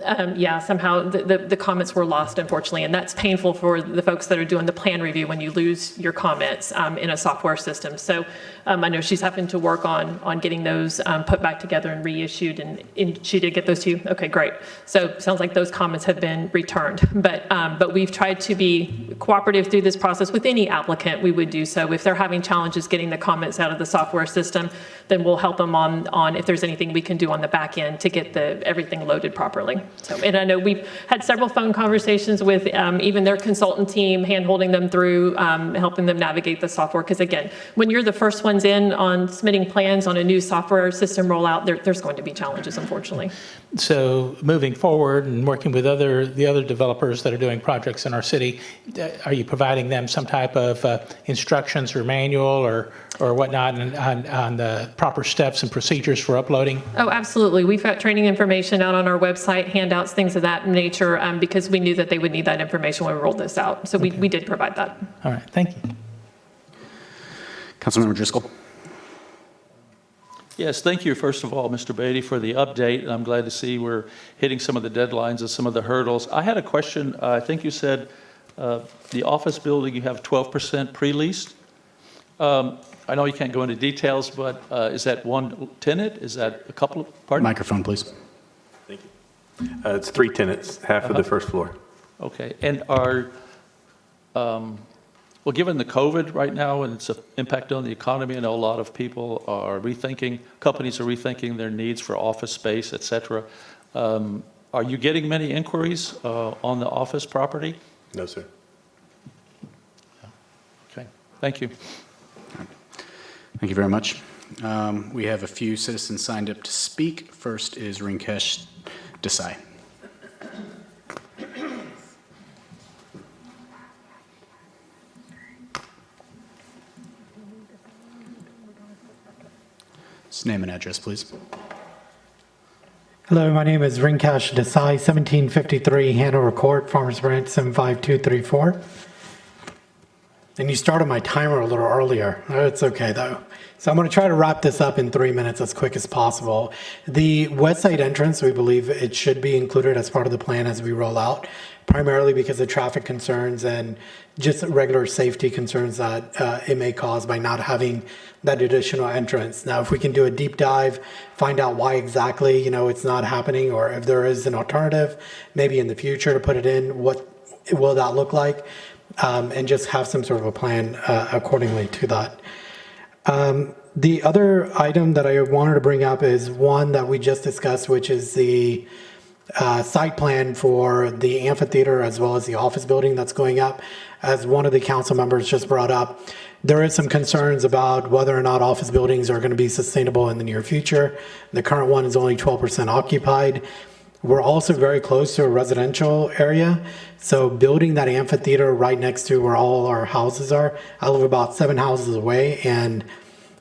Somehow the comments were lost, unfortunately, and that's painful for the folks that are doing the plan review when you lose your comments in a software system. So I know she's having to work on getting those put back together and reissued, and she did get those to you? Okay, great. So it sounds like those comments have been returned, but we've tried to be cooperative through this process. With any applicant, we would do so. If they're having challenges getting the comments out of the software system, then we'll help them on if there's anything we can do on the back end to get everything loaded properly. So, and I know we've had several phone conversations with even their consultant team, hand-holding them through, helping them navigate the software. Because again, when you're the first ones in on submitting plans on a new software system rollout, there's going to be challenges, unfortunately. So moving forward and working with the other developers that are doing projects in our city, are you providing them some type of instructions or manual or whatnot on the proper steps and procedures for uploading? Oh, absolutely. We've got training information out on our website, handouts, things of that nature, because we knew that they would need that information when we rolled this out. So we did provide that. All right, thank you. Councilmember Driscoll. Yes, thank you, first of all, Mr. Beatty, for the update. I'm glad to see we're hitting some of the deadlines and some of the hurdles. I had a question. I think you said the office building, you have 12% pre-leased. I know you can't go into details, but is that one tenant? Is that a couple of, pardon? Microphone, please. Thank you. It's 3 tenants, half of the first floor. Okay, and well, given the COVID right now and its impact on the economy, I know a lot of people are companies are rethinking their needs for office space, et cetera. Are you getting many inquiries on the office property? No, sir. Okay, thank you. Thank you very much. We have a few citizens signed up to speak. First is Rinkesh Desai. Just name and address, please. Hello, my name is Rinkesh Desai, 1753 Hanover Court, Farmers Branch 75234. And you started my timer a little earlier. It's okay though. So I'm going to try to wrap this up in 3 minutes as quick as possible. The west side entrance, we believe it should be included as part of the plan as we roll out, primarily because of traffic concerns and just regular safety concerns that it may cause by not having that additional entrance. Now, if we can do a deep dive, find out why exactly, it's not happening, or if there is an alternative, maybe in the future to put it in, what will that look like? And just have some sort of a plan accordingly to that. The other item that I wanted to bring up is one that we just discussed, which is the site plan for the amphitheater as well as the office building that's going up. As one of the council members just brought up, there is some concerns about whether or not office buildings are going to be sustainable in the near future. The current one is only 12% occupied. We're also very close to a residential area. So building that amphitheater right next to where all our houses are, I live about 7 houses away, and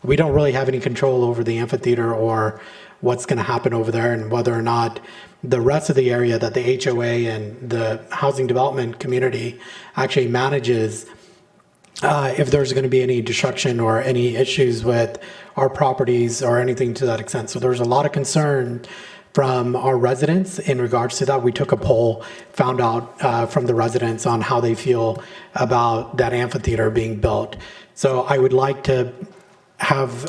we don't really have any control over the amphitheater or what's going to happen over there, and whether or not the rest of the area that the HOA and the housing development community actually manages, if there's going to be any destruction or any issues with our properties or anything to that extent. So there's a lot of concern from our residents in regards to that. We took a poll, found out from the residents on how they feel about that amphitheater being built. So I would like to have,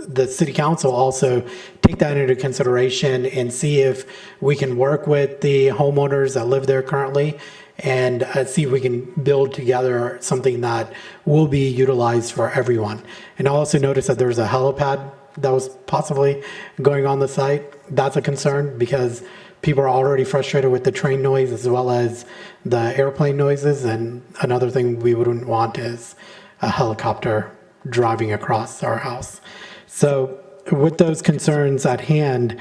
the city council also take that into consideration and see if we can work with the homeowners that live there currently and see if we can build together something that will be utilized for everyone. And I also noticed that there's a helipad that was possibly going on the site. That's a concern because people are already frustrated with the train noise as well as the airplane noises. And another thing we wouldn't want is a helicopter driving across our house. So with those concerns at hand,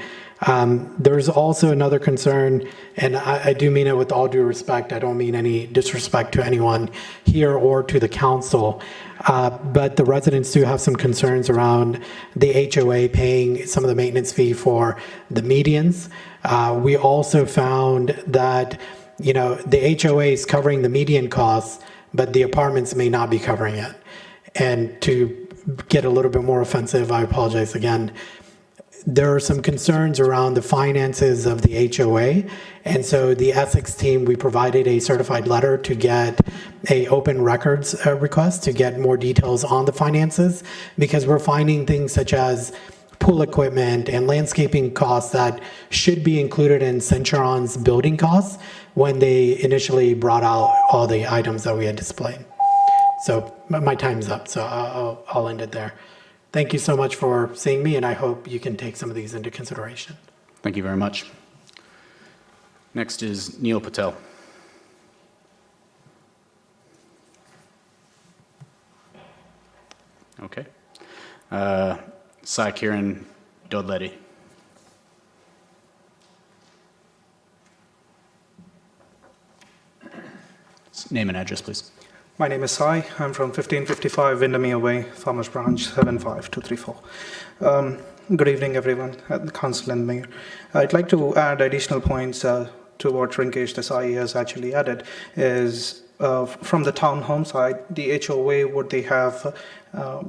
there's also another concern, and I do mean it with all due respect. I don't mean any disrespect to anyone here or to the council, but the residents do have some concerns around the HOA paying some of the maintenance fee for the medians. We also found that, the HOA is covering the median costs, but the apartments may not be covering it. And to get a little bit more offensive, I apologize again. There are some concerns around the finances of the HOA. And so the Essex team, we provided a certified letter to get a open records request to get more details on the finances, because we're finding things such as pool equipment and landscaping costs that should be included in Centron's building costs when they initially brought out all the items that we had displayed. So my time's up, so I'll end it there. Thank you so much for seeing me, and I hope you can take some of these into consideration. Thank you very much. Next is Neil Patel. Okay. Sai Kiran Dodledi. Name and address, please. My name is Sai. I'm from 1555 Windermere Way, Farmers Branch, 75234. Good evening, everyone, the Council and Mayor. I'd like to add additional points to what Rinkesh Desai has actually added. Is from the townhome side, the HOA, would they have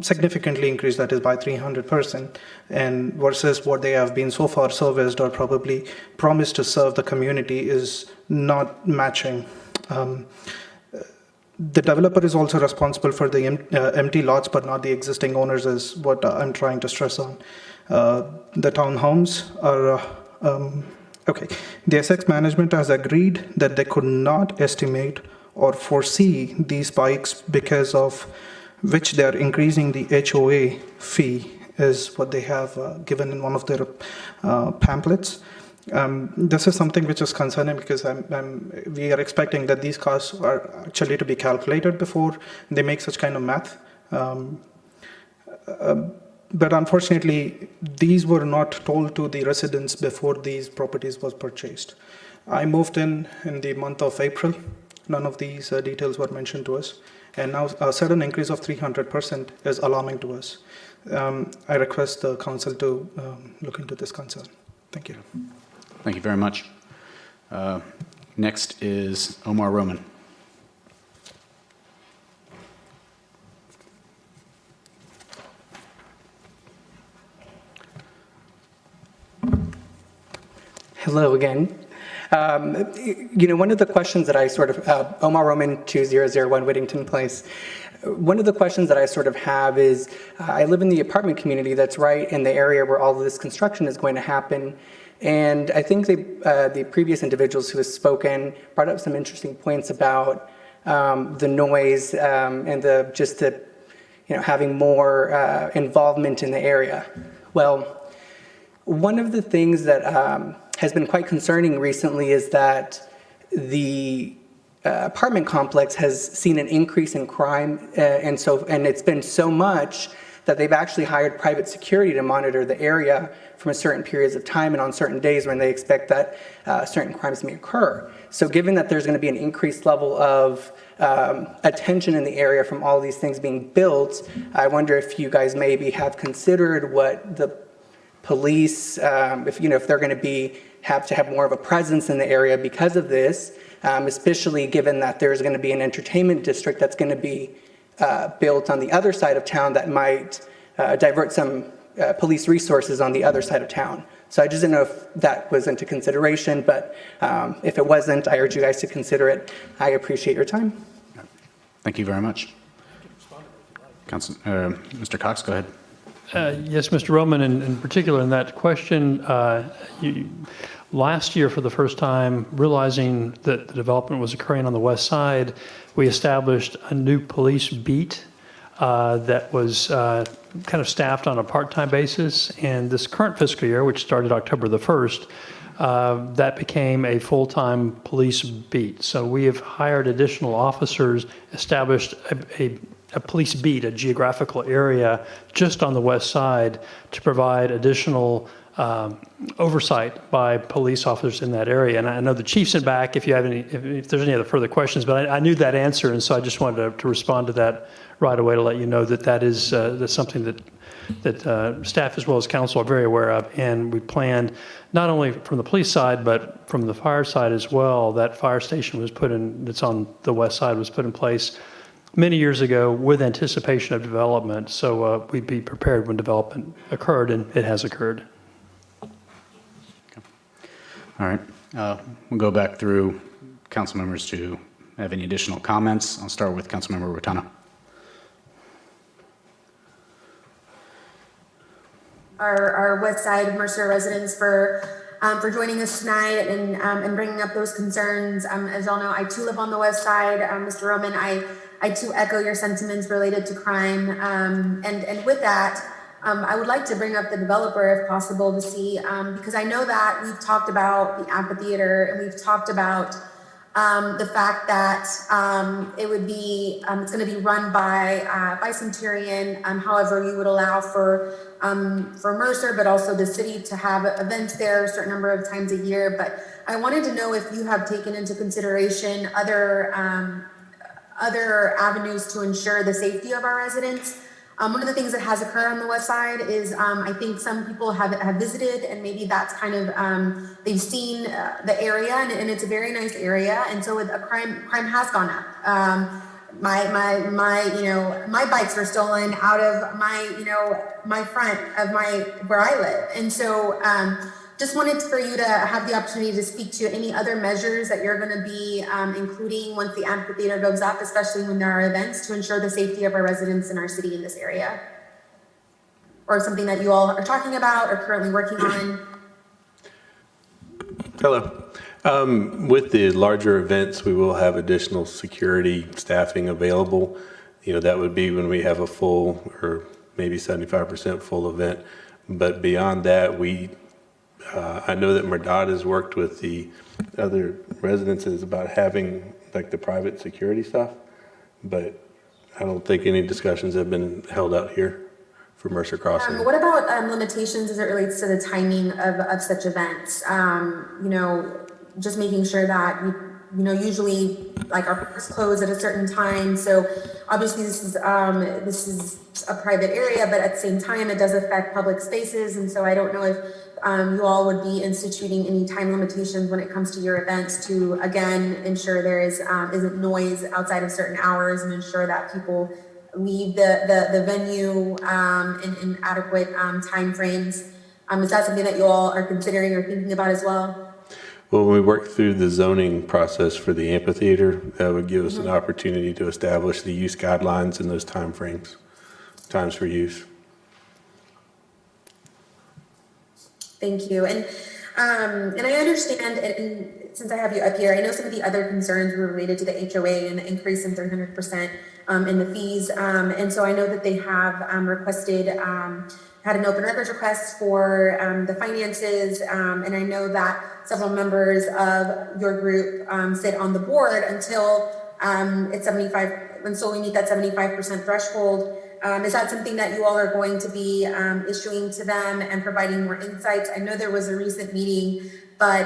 significantly increased, that is by 300%, and versus what they have been so far serviced or probably promised to serve the community is not matching. The developer is also responsible for the empty lots, but not the existing owners, is what I'm trying to stress on. The townhomes are, okay. The Essex management has agreed that they could not estimate or foresee these spikes, because of which they are increasing the HOA fee, is what they have given in one of their pamphlets. This is something which is concerning, because we are expecting that these costs are actually to be calculated before they make such kind of math. But unfortunately, these were not told to the residents before these properties was purchased. I moved in the month of April. None of these details were mentioned to us. And now a sudden increase of 300% is alarming to us. I request the council to look into this concern. Thank you. Thank you very much. Next is Omar Roman. Hello again. One of the questions that I sort of, Omar Roman, 2001 Whittington Place. One of the questions that I sort of have is, I live in the apartment community that's right in the area where all of this construction is going to happen. And I think the previous individuals who have spoken brought up some interesting points about the noise and having more involvement in the area. Well, one of the things that has been quite concerning recently is that the apartment complex has seen an increase in crime, and it's been so much that they've actually hired private security to monitor the area from certain periods of time and on certain days when they expect that certain crimes may occur. So given that there's going to be an increased level of attention in the area from all these things being built, I wonder if you guys maybe have considered what the police, if they're going to have to have more of a presence in the area because of this, especially given that there's going to be an entertainment district that's going to be built on the other side of town that might divert some police resources on the other side of town. So I just didn't know if that was into consideration, but if it wasn't, I urge you guys to consider it. I appreciate your time. Thank you very much. Mr. Cox, go ahead. Yes, Mr. Roman, in particular in that question, last year for the first time, realizing that the development was occurring on the west side, we established a new police beat that was kind of staffed on a part-time basis. And this current fiscal year, which started October the 1st, that became a full-time police beat. So we have hired additional officers, established a police beat, a geographical area just on the west side to provide additional oversight by police officers in that area. And I know the chief's in back if there's any other further questions, but I knew that answer, and so I just wanted to respond to that right away to let you know that is that's something that staff as well as council are very aware of. And we planned not only from the police side, but from the fire side as well. That fire station that's on the west side was put in place many years ago with anticipation of development. So we'd be prepared when development occurred, and it has occurred. All right. We'll go back through council members to have any additional comments. I'll start with Councilmember Rotana. Our West Side Merced residents for joining us tonight and bringing up those concerns. As y'all know, I too live on the West Side. Mr. Roman, I too echo your sentiments related to crime. And with that, I would like to bring up the developer if possible to see, because I know that we've talked about the amphitheater and we've talked about the fact that it would be, it's going to be run by Centurion. However, you would allow for Mercer, but also the city to have events there a certain number of times a year. But I wanted to know if you have taken into consideration other avenues to ensure the safety of our residents. One of the things that has occurred on the west side is I think some people have visited, and maybe that's kind of they've seen the area, and it's a very nice area, and so crime has gone up. My bikes were stolen out of my front of where I live, and so just wanted for you to have the opportunity to speak to any other measures that you're going to be including once the amphitheater goes up, especially when there are events, to ensure the safety of our residents in our city in this area, or something that you all are talking about or currently working on. Hello. With the larger events, we will have additional security staffing available. That would be when we have a full or maybe 75% full event. But beyond that, I know that Merdad has worked with the other residences about having like the private security stuff, but I don't think any discussions have been held out here for Mercer Crossing. What about limitations as it relates to the timing of such events? Just making sure that usually like our parks close at a certain time. So obviously this is a private area, but at the same time it does affect public spaces. And so I don't know if you all would be instituting any time limitations when it comes to your events to, again, ensure there isn't noise outside of certain hours and ensure that people leave the venue in adequate time frames. Is that something that you all are considering or thinking about as well? Well, when we work through the zoning process for the amphitheater, that would give us an opportunity to establish the use guidelines and those time frames, times for use. Thank you. And I understand, and since I have you up here, I know some of the other concerns were related to the HOA and the increase in 300% in the fees. And so I know that they have requested, had an open records request for the finances. And I know that several members of your group sit on the board until it's 75, until we meet that 75% threshold. Is that something that you all are going to be issuing to them and providing more insights? I know there was a recent meeting, but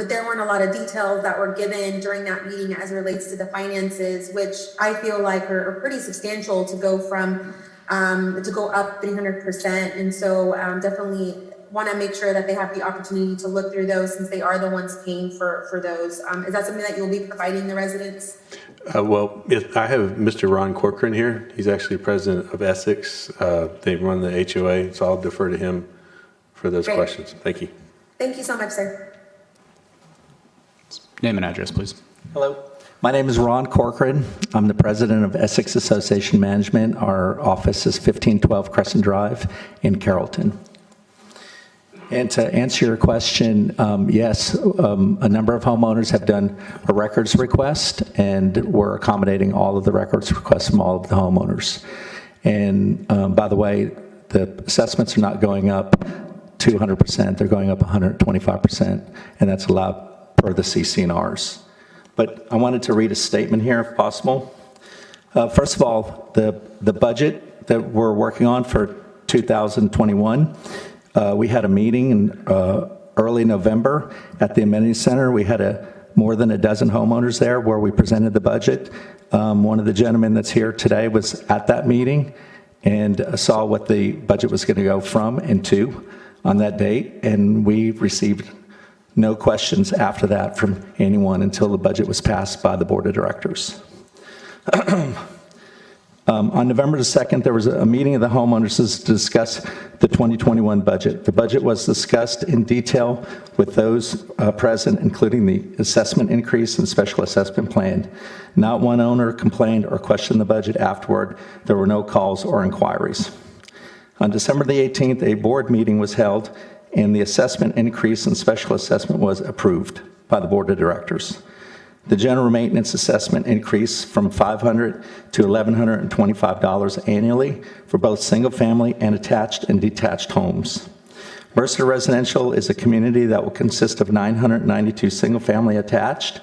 there weren't a lot of details that were given during that meeting as it relates to the finances, which I feel like are pretty substantial to go from to go up 300%. And so definitely want to make sure that they have the opportunity to look through those since they are the ones paying for those. Is that something that you'll be providing the residents? Well, I have Mr. Ron Corcoran here. He's actually president of Essex. They run the HOA, so I'll defer to him for those questions. Thank you. Thank you so much, sir. Name and address, please. Hello. My name is Ron Corcoran. I'm the president of Essex Association Management. Our office is 1512 Crescent Drive in Carrollton. And to answer your question, yes, a number of homeowners have done a records request, and we're accommodating all of the records requests from all of the homeowners. And by the way, the assessments are not going up 200%, they're going up 125%, and that's allowed per the CC&Rs. But I wanted to read a statement here, if possible. First of all, the budget that we're working on for 2021, we had a meeting in early November at the Amenity Center. We had more than a dozen homeowners there where we presented the budget. One of the gentlemen that's here today was at that meeting and saw what the budget was going to go from and to on that date, and we received no questions after that from anyone until the budget was passed by the board of directors. On November the 2nd, there was a meeting of the homeowners to discuss the 2021 budget. The budget was discussed in detail with those present, including the assessment increase and special assessment plan. Not one owner complained or questioned the budget afterward. There were no calls or inquiries. On December the 18th, a board meeting was held, and the assessment increase and special assessment was approved by the board of directors. The general maintenance assessment increased from $500 to $1,125 annually for both single-family and attached and detached homes. Merced Residential is a community that will consist of 992 single-family attached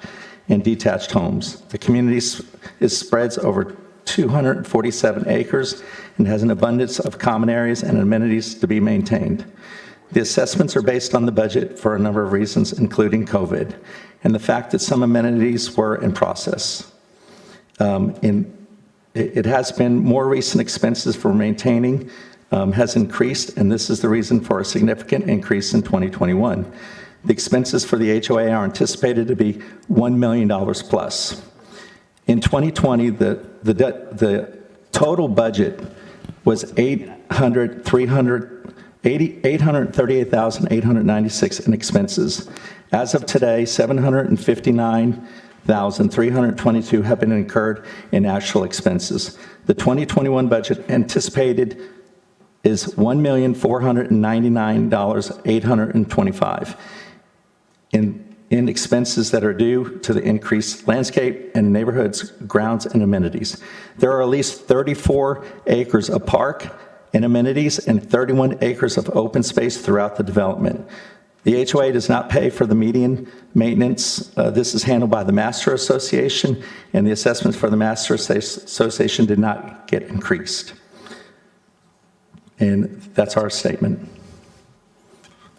and detached homes. The community spreads over 247 acres and has an abundance of common areas and amenities to be maintained. The assessments are based on the budget for a number of reasons, including COVID, and the fact that some amenities were in process. It has been more recent expenses for maintaining has increased, and this is the reason for a significant increase in 2021. The expenses for the HOA are anticipated to be $1 million plus. In 2020, the total budget was $838,896 in expenses. As of today, $759,322 have been incurred in actual expenses. The 2021 budget anticipated is $1,499,825 in expenses that are due to the increased landscape and neighborhoods, grounds, and amenities. There are at least 34 acres of park and amenities and 31 acres of open space throughout the development. The HOA does not pay for the median maintenance. This is handled by the Master Association, and the assessments for the Master Association did not get increased. And that's our statement.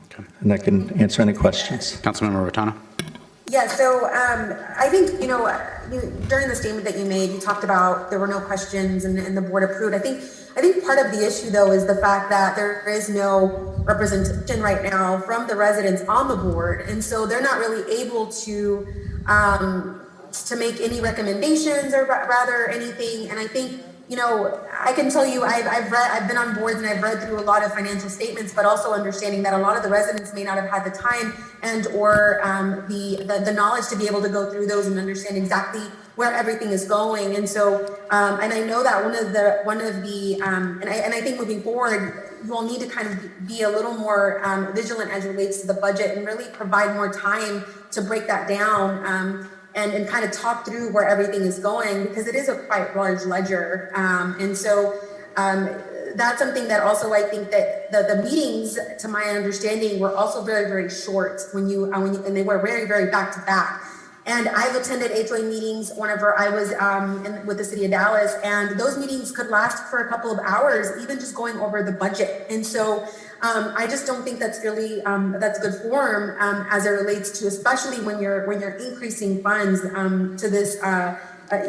Okay. And I can answer any questions. Councilmember Rotana. Yeah, so I think, during the statement that you made, you talked about there were no questions and the board approved. I think part of the issue, though, is the fact that there is no representation right now from the residents on the board. And so they're not really able to make any recommendations or rather anything. And I think, I can tell you, I've been on boards and I've read through a lot of financial statements, but also understanding that a lot of the residents may not have had the time and or the knowledge to be able to go through those and understand exactly where everything is going. And so, and I know that and I think moving forward, you all need to kind of be a little more vigilant as it relates to the budget and really provide more time to break that down. And kind of talk through where everything is going, because it is a quite large ledger. And so that's something that also I think that the meetings, to my understanding, were also very, very short and they were very, very back to back. And I've attended HOA meetings whenever I was with the city of Dallas, and those meetings could last for a couple of hours, even just going over the budget. And so I just don't think that's really that's good form as it relates to, especially when you're increasing funds to this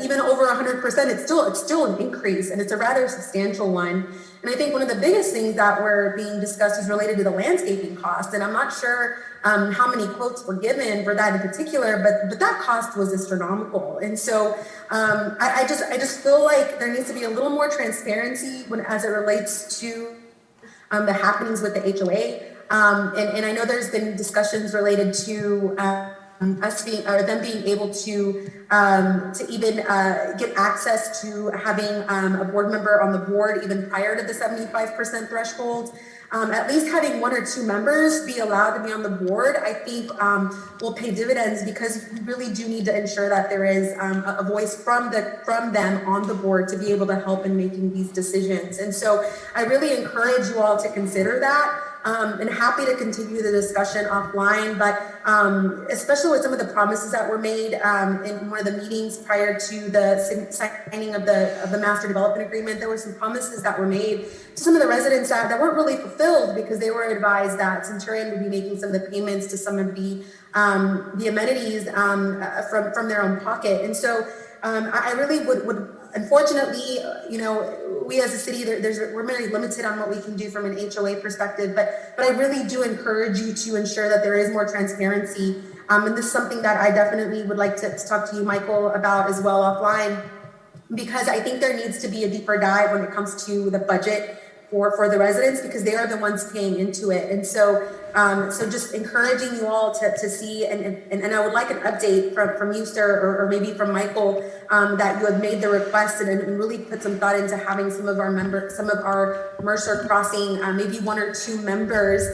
even over 100%. It's still an increase, and it's a rather substantial one. And I think one of the biggest things that were being discussed is related to the landscaping cost. And I'm not sure how many quotes were given for that in particular, but that cost was astronomical. And so I just feel like there needs to be a little more transparency as it relates to the happenings with the HOA. And I know there's been discussions related to them being able to even get access to having a board member on the board even prior to the 75% threshold. At least having one or two members be allowed to be on the board, I think will pay dividends, because we really do need to ensure that there is a voice from them on the board to be able to help in making these decisions. And so I really encourage you all to consider that. And happy to continue the discussion offline, but especially with some of the promises that were made in one of the meetings prior to the signing of the master development agreement, there were some promises that were made to some of the residents that weren't really fulfilled, because they were advised that Centurion would be making some of the payments to some of the amenities from their own pocket. And so I really would unfortunately, we as a city, we're very limited on what we can do from an HOA perspective, but I really do encourage you to ensure that there is more transparency. And this is something that I definitely would like to talk to you, Michael, about as well offline, because I think there needs to be a deeper dive when it comes to the budget for the residents, because they are the ones paying into it. And so just encouraging you all to see, and I would like an update from you, sir, or maybe from Michael, that you have made the request and really put some thought into having some of our Mercer Crossing, maybe one or two members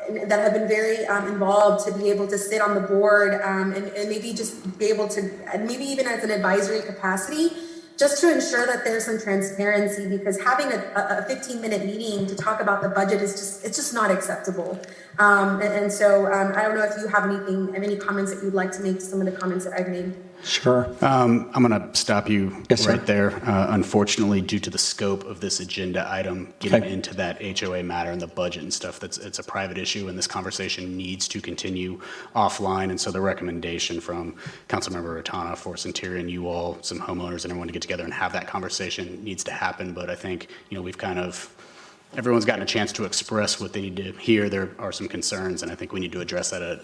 that have been very involved to be able to sit on the board and maybe just be able to, and maybe even as an advisory capacity, just to ensure that there's some transparency, because having a 15-minute meeting to talk about the budget is just not acceptable. And so I don't know if you have any comments that you'd like to make to some of the comments that I've made. Sure. I'm going to stop you Yes, right sir. there. Unfortunately, due to the scope of this agenda item, getting into that HOA matter and the budget and stuff, it's a private issue, and this conversation needs to continue offline. And so the recommendation from Councilmember Ratana for Centurion, you all, some homeowners, and everyone to get together and have that conversation needs to happen. But I think, we've everyone's gotten a chance to express what they need to hear. There are some concerns, and I think we need to address that at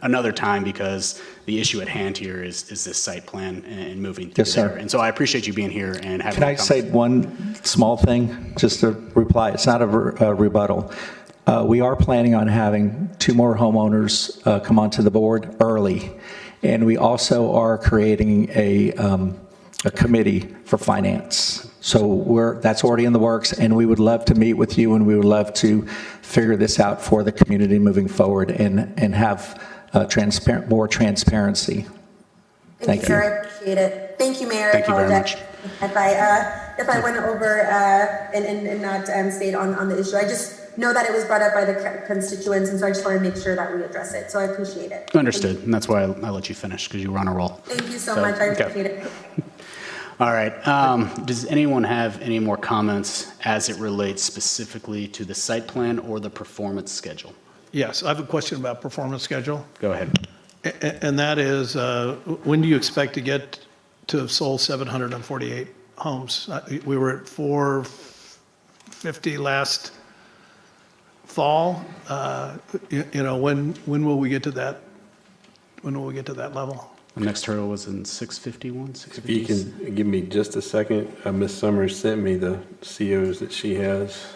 another time, because the issue at hand here is this site plan and moving through Yes, sir. there. And so I appreciate you being here and having Can I that say one small thing, just to reply? It's not a rebuttal. We are planning on having 2 more homeowners come onto the board early, and we also are creating a committee for finance. So that's already in the works, and we would love to meet with you, and we would love to figure this out for the community moving forward and have more transparency. Thank you, sir. I appreciate it. Thank you, Mayor. Thank you very much. If I went over and not stayed on the issue. I just know that it was brought up by the constituents, and so I just want to make sure that we address it. So I appreciate it. Understood. And that's why I let you finish, because you were on a roll. Thank you so much. I appreciate it. All right. Does anyone have any more comments as it relates specifically to the site plan or the performance schedule? Yes, I have a question about performance schedule. Go ahead. And that is, when do you expect to get to have sold 748 homes? We were at 450 last fall. When will we get to that? When will we get to that level? The next hurdle was in 651, If you can give me just a second, Ms. Summers sent me the COs that she has.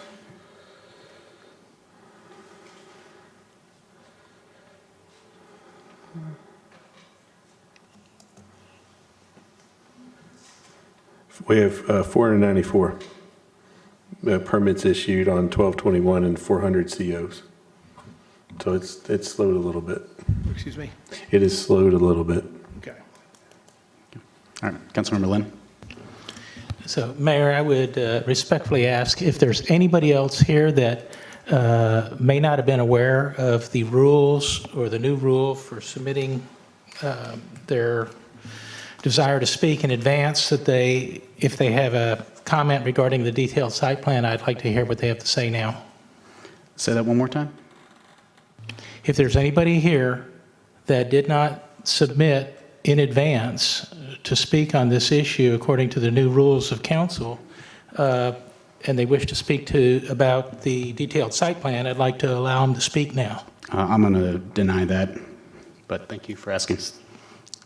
We have 494 permits issued on 12/21 and 400 COs. So it's slowed a little bit. Excuse me? It is slowed a little bit. Okay. All right. Councilmember Lynn? So, Mayor, I would respectfully ask if there's anybody else here that may not have been aware of the rules or the new rule for submitting their desire to speak in advance, that if they have a comment regarding the detailed site plan, I'd like to hear what they have to say now. Say that one more time. If there's anybody here that did not submit in advance to speak on this issue according to the new rules of council, and they wish to speak about the detailed site plan, I'd like to allow them to speak now. I'm going to deny that, but thank you for asking.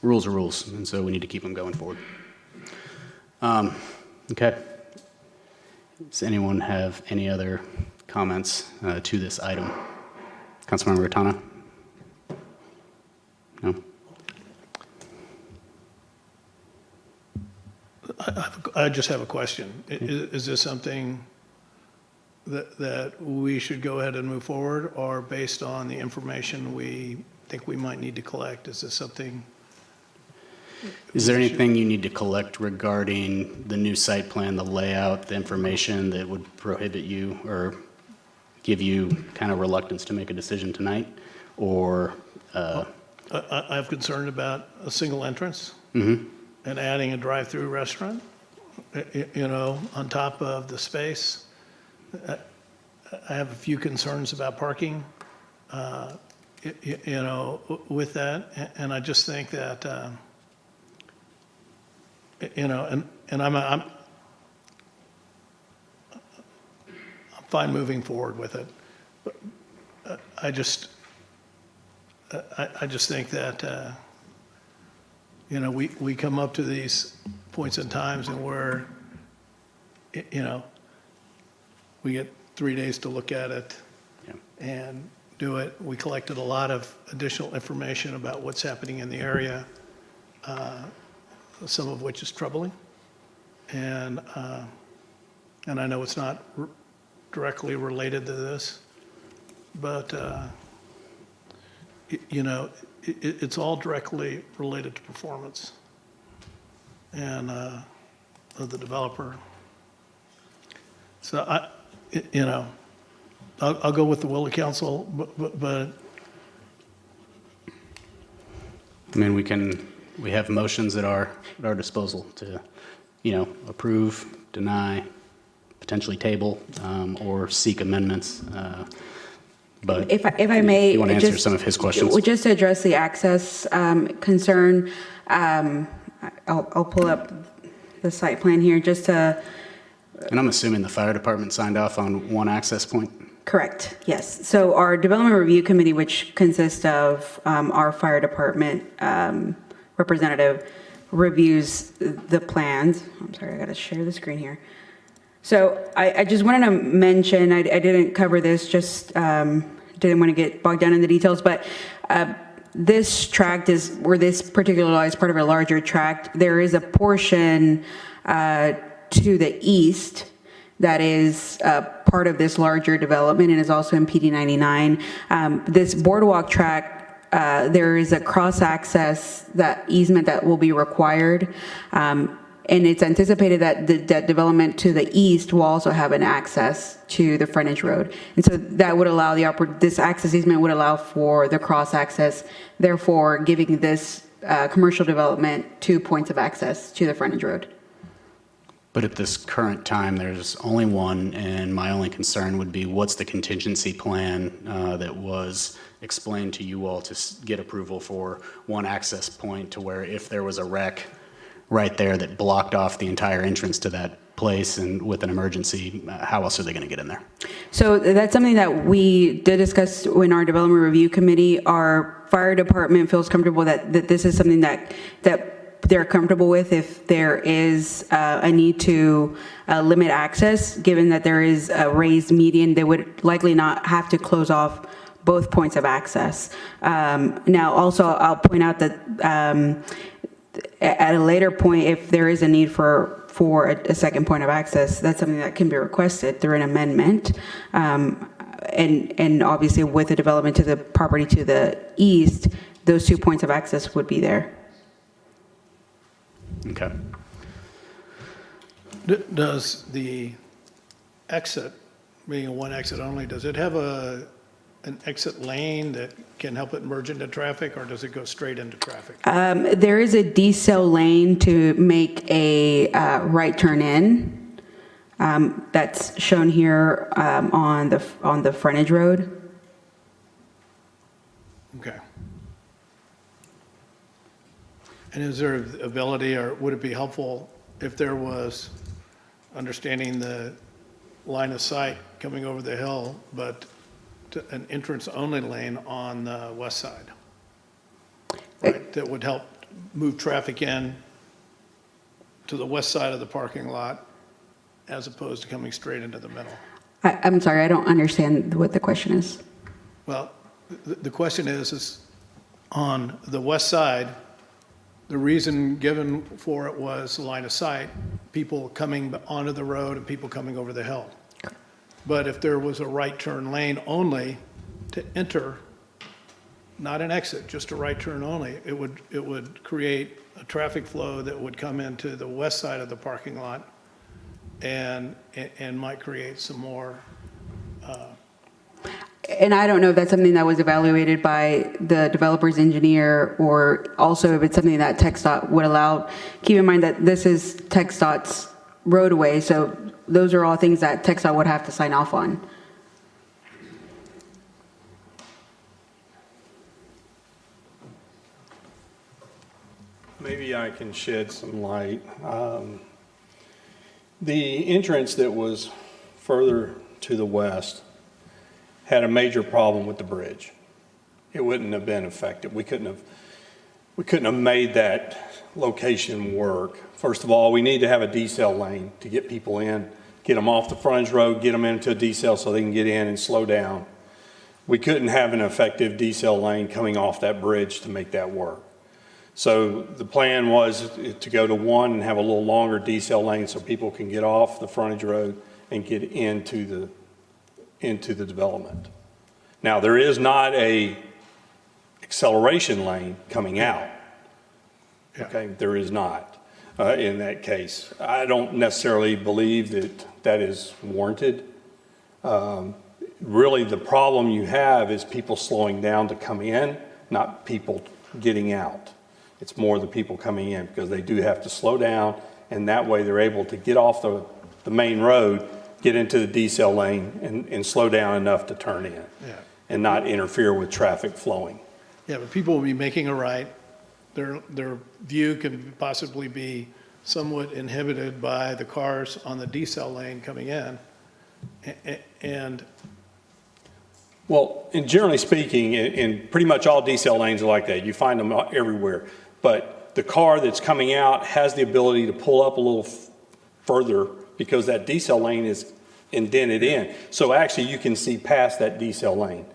Rules are rules, and so we need to keep them going forward. Okay. Does anyone have any other comments to this item? Councilmember Ratana? No? I just have a question. Is this something that we should go ahead and move forward, or based on the information we think we might need to collect, is this something? Is there anything you need to collect regarding the new site plan, the layout, the information that would prohibit you or give you kind of reluctance to make a decision tonight? Or I have concern about a single entrance Mhm. and adding a drive-through restaurant, on top of the space. I have a few concerns about parking, with that. And I just think that, and I'm fine moving forward with it. But I just think that, we come up to these points in times and where, we get 3 days to look at it and do it. We collected a lot of additional information about what's happening in the area, some of which is troubling. And I know it's not directly related to this, but, you know, it's all directly related to performance and of the developer. So you know, I'll go with the will of council, but I mean, we have motions at our disposal to, approve, deny, potentially table, or seek amendments. But If I may. you want to answer just- some of his questions? well, just to address the access concern, I'll pull up the site plan here just to, And I'm assuming the fire department signed off on one access point? correct, yes. So our development review committee, which consists of our fire department representative, reviews the plans. I'm sorry, I got to share the screen here. So I just wanted to mention, I didn't cover this, just didn't want to get bogged down in the details, but this tract is, where this particular lot is part of a larger tract, there is a portion to the east that is part of this larger development and is also in PD 99. This boardwalk tract, there is a cross-access easement that will be required. And it's anticipated that that development to the east will also have an access to the frontage road. And so that would allow this access easement would allow for the cross-access, therefore giving this commercial development 2 points of access to the frontage road. But at this current time, there's only one, and my only concern would be what's the contingency plan that was explained to you all to get approval for one access point to where if there was a wreck right there that blocked off the entire entrance to that place and with an emergency, how else are they going to get in there? So that's something that we did discuss in our development review committee. Our fire department feels comfortable that this is something that they're comfortable with if there is a need to limit access, given that there is a raised median. They would likely not have to close off both points of access. Now, also, I'll point out that at a later point, if there is a need for a second point of access, that's something that can be requested through an amendment. And obviously, with the development to the property to the east, those 2 points of access would be there. Okay. Does the exit, being a one exit only, does it have an exit lane that can help it merge into traffic, or does it go straight into traffic? There is a decel lane to make a right turn in. That's shown here on the frontage road. Okay. And is there ability, or would it be helpful if there was understanding the line of sight coming over the hill, but an entrance-only lane on the west side? Right, that would help move traffic in to the west side of the parking lot as opposed to coming straight into the middle. I'm sorry, I don't understand what the question is. Well, the question is on the west side, the reason given for it was line of sight, people coming onto the road and people coming over the hill. But if there was a right turn lane only to enter, not an exit, just a right turn only, it would create a traffic flow that would come into the west side of the parking lot and might create some more. And I don't know if that's something that was evaluated by the developer's engineer, or also if it's something that TxDOT would allow. Keep in mind that this is TxDOT's roadway, so those are all things that TxDOT would have to sign off on. Maybe I can shed some light. The entrance that was further to the west had a major problem with the bridge. It wouldn't have been effective. We couldn't have made that location work. First of all, we need to have a decel lane to get people in, get them off the frontage road, get them into a decel so they can get in and slow down. We couldn't have an effective decel lane coming off that bridge to make that work. So the plan was to go to one and have a little longer decel lane so people can get off the frontage road and get into the development. Now, there is not a acceleration lane coming out. Okay, there is not in that case. I don't necessarily believe that that is warranted. Really, the problem you have is people slowing down to come in, not people getting out. It's more the people coming in because they do have to slow down, and that way they're able to get off the main road, get into the decel lane, and slow down enough to turn in and not interfere with traffic flowing. Yeah, but people will be making a right. Their view can possibly be somewhat inhibited by the cars on the decel lane coming in. And well, and generally speaking, in pretty much all decel lanes are like that. You find them everywhere. But the car that's coming out has the ability to pull up a little further because that decel lane is indented in. So actually you can see past that decel lane.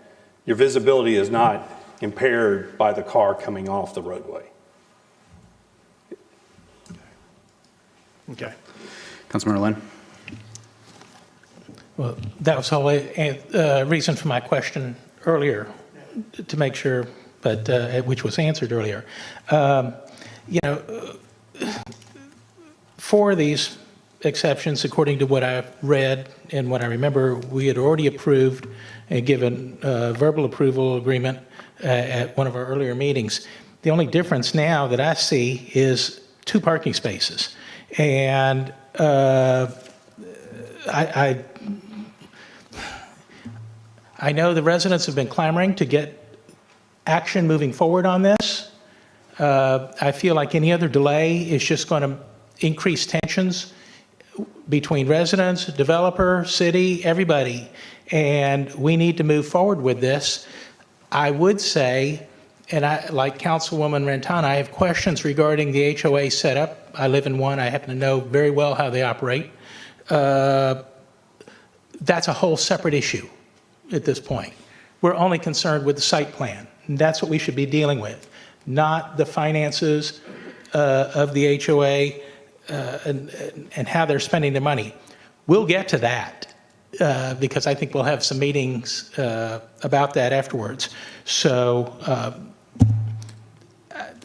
Your visibility is not impaired by the car coming off the roadway. okay. Councilmember Lynn? Well, that was the whole reason for my question earlier, to make sure, but which was answered earlier. You know, for these exceptions, according to what I've read and what I remember, we had already approved and given verbal approval agreement at one of our earlier meetings. The only difference now that I see is 2 parking spaces. And I know the residents have been clamoring to get action moving forward on this. I feel like any other delay is just going to increase tensions between residents, developer, city, everybody. And we need to move forward with this. I would say, and like Councilwoman Rentana, I have questions regarding the HOA setup. I live in one. I happen to know very well how they operate. That's a whole separate issue at this point. We're only concerned with the site plan. And that's what we should be dealing with, not the finances of the HOA and how they're spending their money. We'll get to that because I think we'll have some meetings about that afterwards. So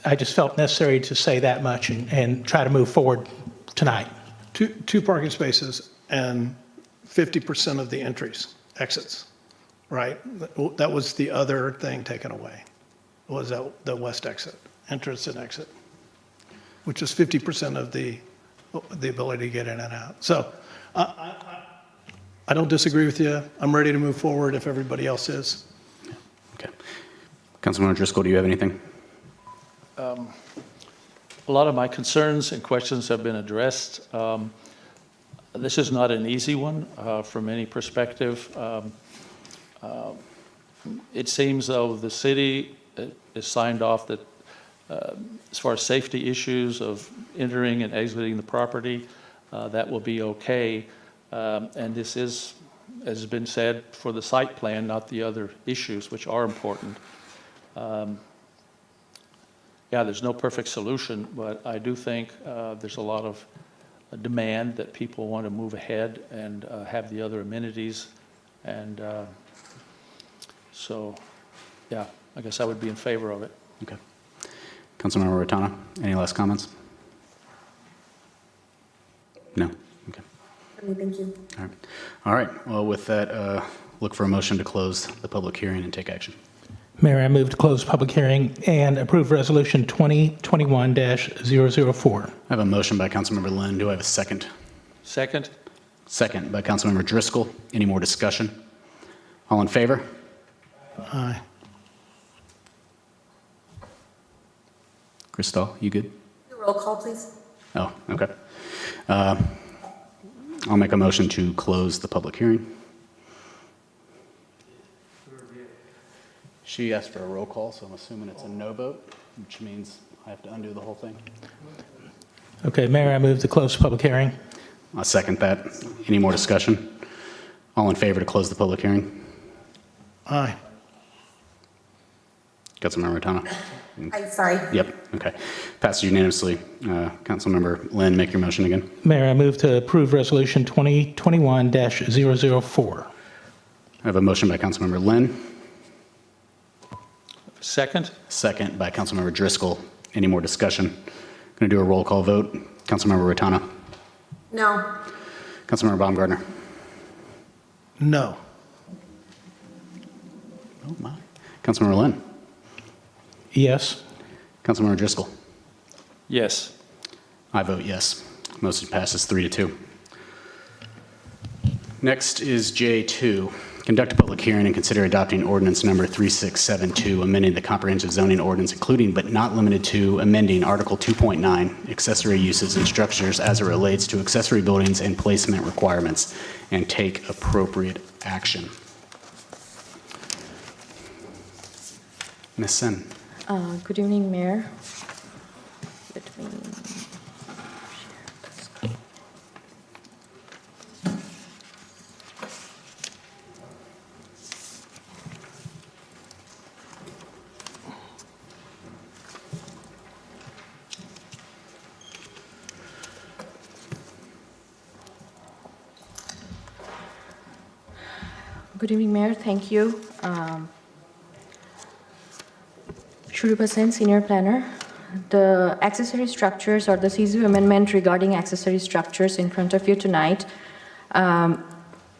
I just felt necessary to say that much and try to move forward tonight. Two parking spaces and 50% of the exits, right? That was the other thing taken away, was that the west exit, entrance and exit, which is 50% of the ability to get in and out. So I don't disagree with you. I'm ready to move forward if everybody else is. Okay. Councilmember Driscoll, do you have anything? A lot of my concerns and questions have been addressed. This is not an easy one from any perspective. It seems though the city is signed off that as far as safety issues of entering and exiting the property, that will be okay. And this is, as has been said, for the site plan, not the other issues, which are important. Yeah, there's no perfect solution, but I do think there's a lot of demand that people want to move ahead and have the other amenities. And so, yeah, I guess I would be in favor of it. Okay. Councilmember Rotana, any last comments? No? Okay. Thank you. All right. All right. Well, with that, look for a motion to close the public hearing and take action. Mayor, I move to close public hearing and approve Resolution 2021-004. I have a motion by Councilmember Lynn. Do I have a second? Second? Second by Councilmember Driscoll. Any more discussion? All in favor? Aye. Cristal, you good? Roll call, please. Oh, okay. I'll make a motion to close the public hearing. She asked for a roll call, so I'm assuming it's a no vote, which means I have to undo the whole thing. Okay, Mayor, I move to close public hearing. I'll second that. Any more discussion? All in favor to close the public hearing? Aye. Councilmember Rotana? Sorry. Yep, okay. Passes unanimously. Councilmember Lynn, make your motion again. Mayor, I move to approve Resolution 2021-004. I have a motion by Councilmember Lynn. Second? Second by Councilmember Driscoll. Any more discussion? Going to do a roll call vote. Councilmember Rotana. No. Councilmember Baumgartner. No. Oh, my. Councilmember Lynn. Yes. Councilmember Driscoll. Yes. I vote yes. Motion passes 3-2. Next is J2. Conduct a public hearing and consider adopting ordinance number 3672, amending the comprehensive zoning ordinance, including but not limited to amending Article 2.9, accessory uses and structures as it relates to accessory buildings and placement requirements, and take appropriate action. Ms. Sen. Good evening, Mayor. Let me Good evening, Mayor. Thank you. Shrupa Sen, Senior Planner. The accessory structures or the CZU amendment regarding accessory structures in front of you tonight.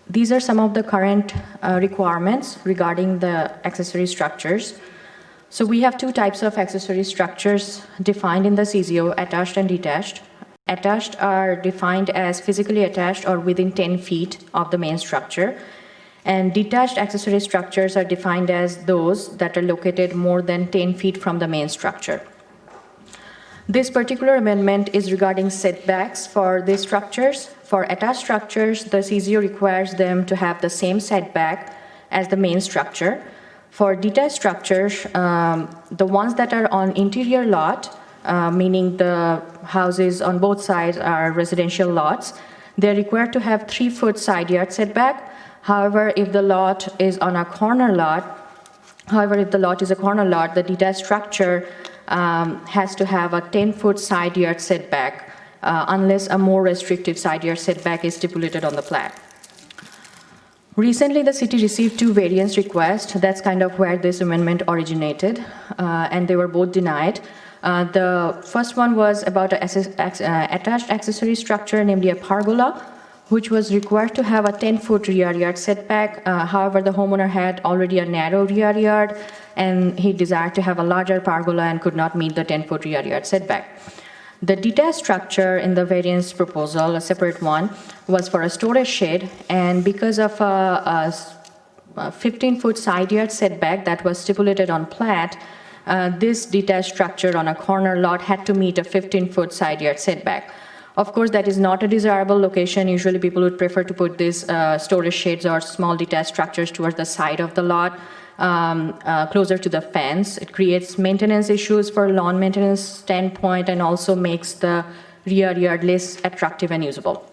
These are some of the current requirements regarding the accessory structures. So we have two types of accessory structures defined in the CZO, attached and detached. Attached are defined as physically attached or within 10 feet of the main structure. And detached accessory structures are defined as those that are located more than 10 feet from the main structure. This particular amendment is regarding setbacks for these structures. For attached structures, the CZO requires them to have the same setback as the main structure. For detached structures, the ones that are on interior lot, meaning the houses on both sides are residential lots, they're required to have 3-foot side yard setback. However, if the lot is on a corner lot, the detached structure has to have a 10-foot side yard setback unless a more restrictive side yard setback is stipulated on the plat. Recently, the city received 2 variance requests. That's kind of where this amendment originated, and they were both denied. The first one was about an attached accessory structure, namely a pergola, which was required to have a 10-foot rear yard setback. However, the homeowner had already a narrow rear yard, and he desired to have a larger pergola and could not meet the 10-foot rear yard setback. The detached structure in the variance proposal, a separate one, was for a storage shed, and because of a 15-foot side yard setback that was stipulated on plat, this detached structure on a corner lot had to meet a 15-foot side yard setback. Of course, that is not a desirable location. Usually people would prefer to put these storage sheds or small detached structures towards the side of the lot, closer to the fence. It creates maintenance issues for lawn maintenance standpoint and also makes the rear yard less attractive and usable.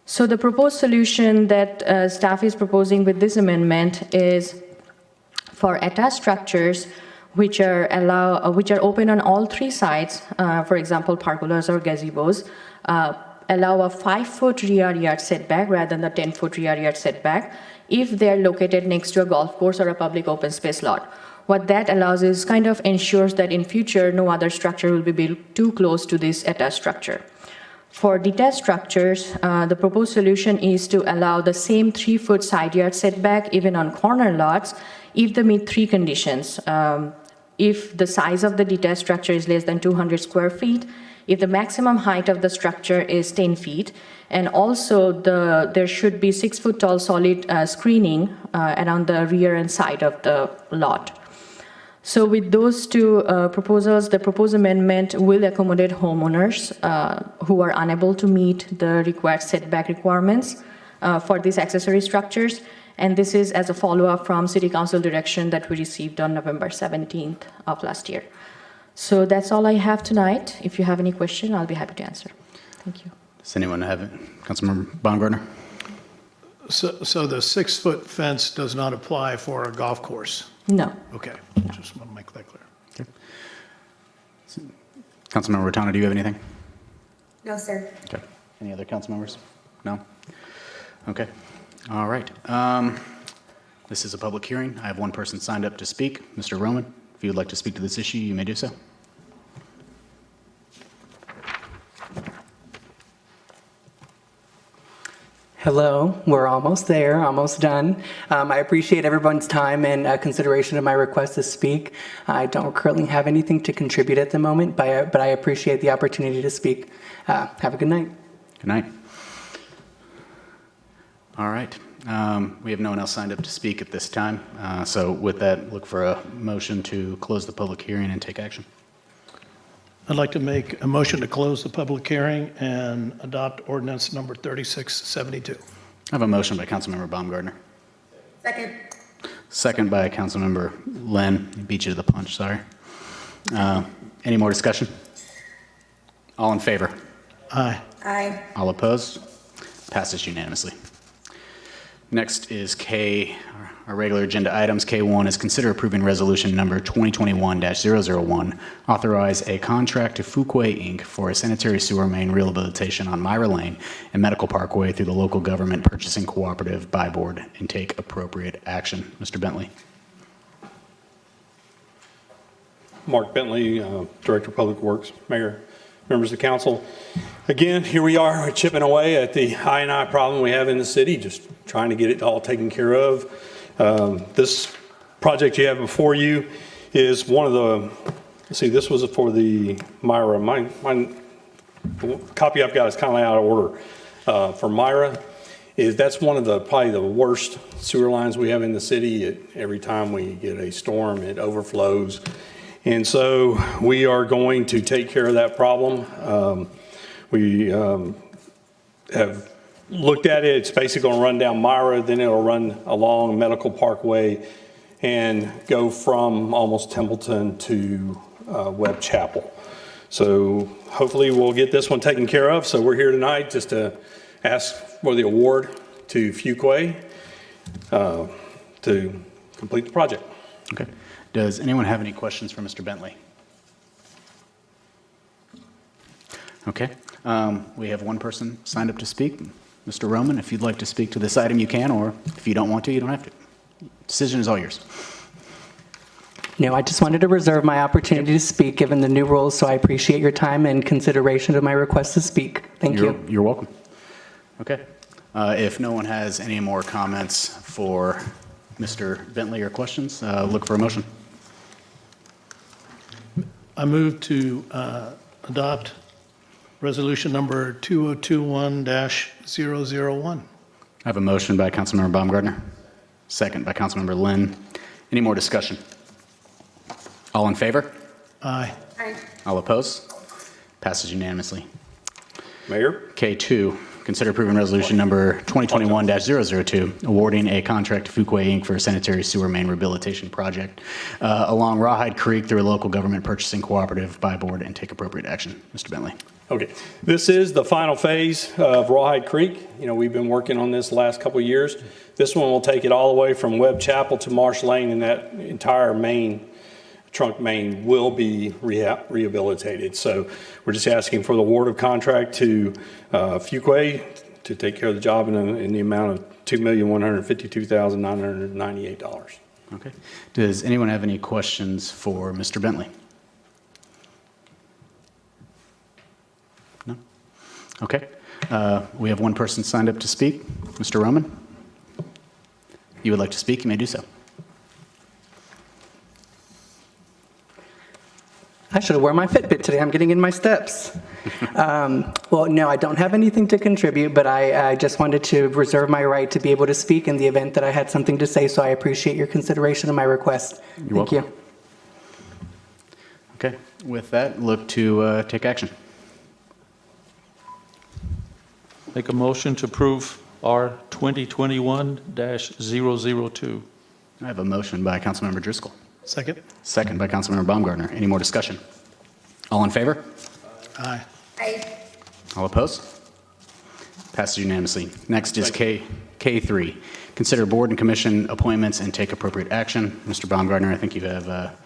So the proposed solution that staff is proposing with this amendment is for attached structures which are open on all 3 sides, for example, pergolas or gazebos, allow a 5-foot rear yard setback rather than the 10-foot rear yard setback if they're located next to a golf course or a public open space lot. What that allows is kind of ensures that in future no other structure will be built too close to this attached structure. For detached structures, the proposed solution is to allow the same 3-foot side yard setback even on corner lots if they meet 3 conditions. If the size of the detached structure is less than 200 square feet, if the maximum height of the structure is 10 feet, and also there should be 6-foot tall solid screening around the rear and side of the lot. So with those 2 proposals, the proposed amendment will accommodate homeowners who are unable to meet the required setback requirements for these accessory structures. And this is as a follow-up from City Council direction that we received on November 17th of last year. So that's all I have tonight. If you have any question, I'll be happy to answer. Thank you. Does anyone have it? Councilmember Baumgartner? So the 6-foot fence does not apply for a golf course? No. Okay, just want to make that clear. Okay. Councilmember Rotana, do you have anything? No, sir. Okay. Any other council members? No? Okay. All right. This is a public hearing. I have one person signed up to speak, Mr. Roman. If you would like to speak to this issue, you may do so. Hello, we're almost there, almost done. I appreciate everyone's time and consideration of my request to speak. I don't currently have anything to contribute at the moment, but I appreciate the opportunity to speak. Have a good night. Good night. All right. We have no one else signed up to speak at this time. So with that, look for a motion to close the public hearing and take action. I'd like to make a motion to close the public hearing and adopt ordinance number 3672. I have a motion by Councilmember Baumgartner. Second. Second by Councilmember Lynn. He beat you to the punch, sorry. Any more discussion? All in favor? Aye. Aye. All opposed? Passes unanimously. Next is K, our regular agenda items. K1 is consider approving resolution number 2021-001, authorize a contract to Fuquay Inc. for a sanitary sewer main rehabilitation on Myra Lane and Medical Parkway through the local government purchasing cooperative by board and take appropriate action. Mr. Bentley. Mark Bentley, Director of Public Works, Mayor, members of the council. Again, here we are chipping away at the I&I problem we have in the city, just trying to get it all taken care of. This project you have before you is one of the, let's see, this was for the Myra. My copy I've got is kind of out of order. For Myra, that's one of the probably the worst sewer lines we have in the city. Every time we get a storm, it overflows. And so we are going to take care of that problem. We have looked at it. It's basically going to run down Myra, then it'll run along Medical Parkway and go from almost Templeton to Webb Chapel. So hopefully we'll get this one taken care of. So we're here tonight just to ask for the award to Fuquay to complete the project. Okay. Does anyone have any questions for Mr. Bentley? Okay. We have one person signed up to speak. Mr. Roman, if you'd like to speak to this item, you can, or if you don't want to, you don't have to. Decision is all yours. No, I just wanted to reserve my opportunity to speak given the new rules, so I appreciate your time and consideration of my request to speak. Thank you. You're welcome. Okay. If no one has any more comments for Mr. Bentley or questions, look for a motion. I move to adopt resolution number 2021-001. I have a motion by Councilmember Baumgartner, second by Councilmember Lynn. Any more discussion? All in favor? Aye. Aye. All opposed? Passes unanimously. Mayor? K2, consider approving resolution number 2021-002, awarding a contract to Fuquay Inc. for a sanitary sewer main rehabilitation project along Rawhide Creek through a local government purchasing cooperative by board and take appropriate action. Mr. Bentley. Okay, this is the final phase of Rawhide Creek. You know, we've been working on this the last couple of years. This one will take it all the way from Webb Chapel to Marsh Lane, and that entire trunk main will be rehabilitated. So we're just asking for the award of contract to Fuquay to take care of the job in the amount of $2,152,998. Okay. Does anyone have any questions for Mr. Bentley? No? Okay. We have one person signed up to speak. Mr. Roman, you would like to speak? You may do so. I should have worn my Fitbit today. I'm getting in my steps. Well, no, I don't have anything to contribute, but I just wanted to reserve my right to be able to speak in the event that I had something to say, so I appreciate your consideration of my request. Thank you. Okay. With that, look to take action. Make a motion to approve R 2021-002. I have a motion by Councilmember Driscoll. Second. Second by Councilmember Baumgartner. Any more discussion? All in favor? Aye. Aye. All opposed? Passes unanimously. Next is K3. Consider board and commission appointments and take appropriate action. Mr. Baumgartner, I think you have,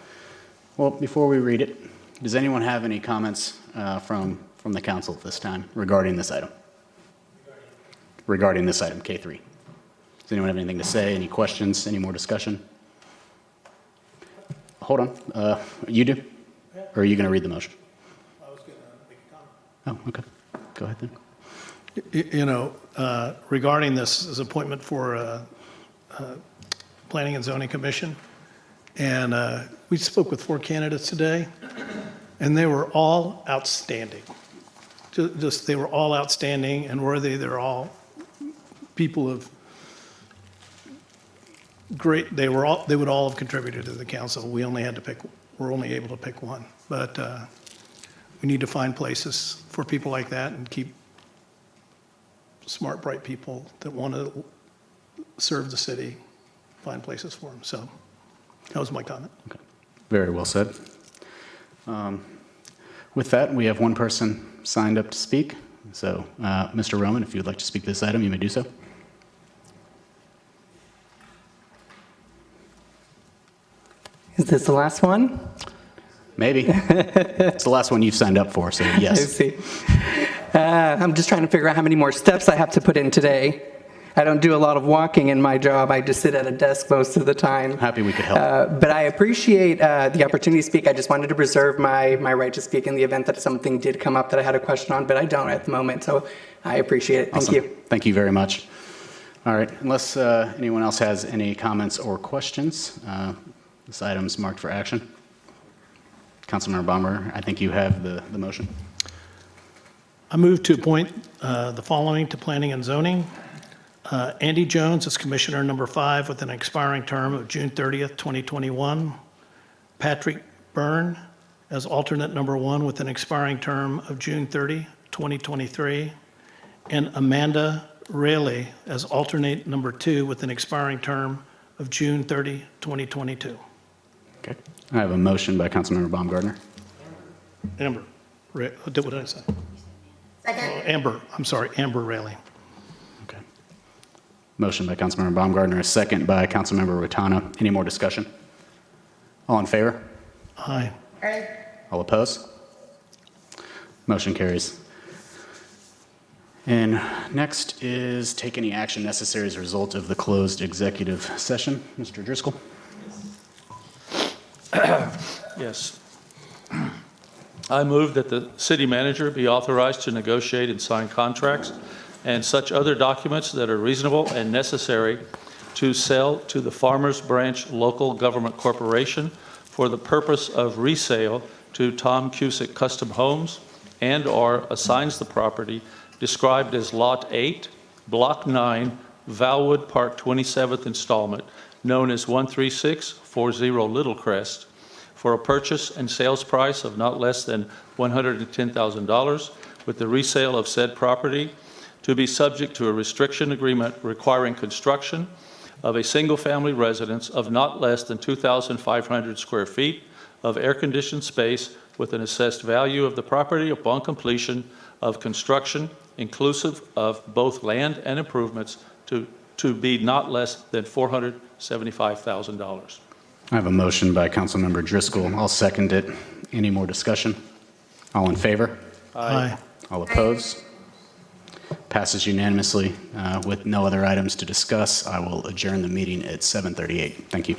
well, before we read it, does anyone have any comments from the council at this time regarding this item? Regarding this item, K3. Does anyone have anything to say? Any questions? Any more discussion? Hold on. You do? Or are you going to read the motion? I was going to make a comment. Oh, okay. Go ahead then. You know, regarding this appointment for Planning and Zoning Commission, and we spoke with 4 candidates today, and they were all outstanding. Just they were all outstanding and worthy. They're all people of great. They would all have contributed to the council. We're only able to pick one, but we need to find places for people like that and keep smart, bright people that want to serve the city, find places for them. So that was my comment. Okay. Very well said. With that, we have one person signed up to speak. So, Mr. Roman, if you would like to speak to this item, you may do so. Is this the last one? Maybe. It's the last one you've signed up for, so yes. I see. I'm just trying to figure out how many more steps I have to put in today. I don't do a lot of walking in my job. I just sit at a desk most of the time. Happy we could help. But I appreciate the opportunity to speak. I just wanted to preserve my right to speak in the event that something did come up that I had a question on, but I don't at the moment. So I appreciate it. Thank Awesome. you. Thank you very much. All right. Unless anyone else has any comments or questions, this item is marked for action. Councilmember Baumgartner, I think you have the motion. I move to appoint the following to Planning and Zoning. Andy Jones as Commissioner number 5 with an expiring term of June 30th, 2021. Patrick Byrne as alternate number 1 with an expiring term of June 30, 2023. And Amanda Rayleigh as alternate number 2 with an expiring term of June 30, 2022. Okay. I have a motion by Councilmember Baumgartner. Amber, what did I say? Second. Amber Rayleigh. Okay. Motion by Councilmember Baumgartner, a second by Councilmember Rotana. Any more discussion? All in favor? Aye. Aye. All opposed? Motion carries. And next is take any action necessary as a result of the closed executive session. Mr. Driscoll? Yes. I move that the city manager be authorized to negotiate and sign contracts and such other documents that are reasonable and necessary to sell to the Farmers Branch Local Government Corporation for the purpose of resale to Tom Cusick Custom Homes and/or assigns the property described as Lot 8, Block 9, Valwood Park 27th installment, known as 13640 Little Crest, for a purchase and sales price of not less than $110,000, with the resale of said property to be subject to a restriction agreement requiring construction of a single-family residence of not less than 2,500 square feet of air-conditioned space with an assessed value of the property upon completion of construction, inclusive of both land and improvements, to be not less than $475,000. I have a motion by Councilmember Driscoll. I'll second it. Any more discussion? All in favor? Aye. All opposed? Passes unanimously. With no other items to discuss, I will adjourn the meeting at 7:38. Thank you.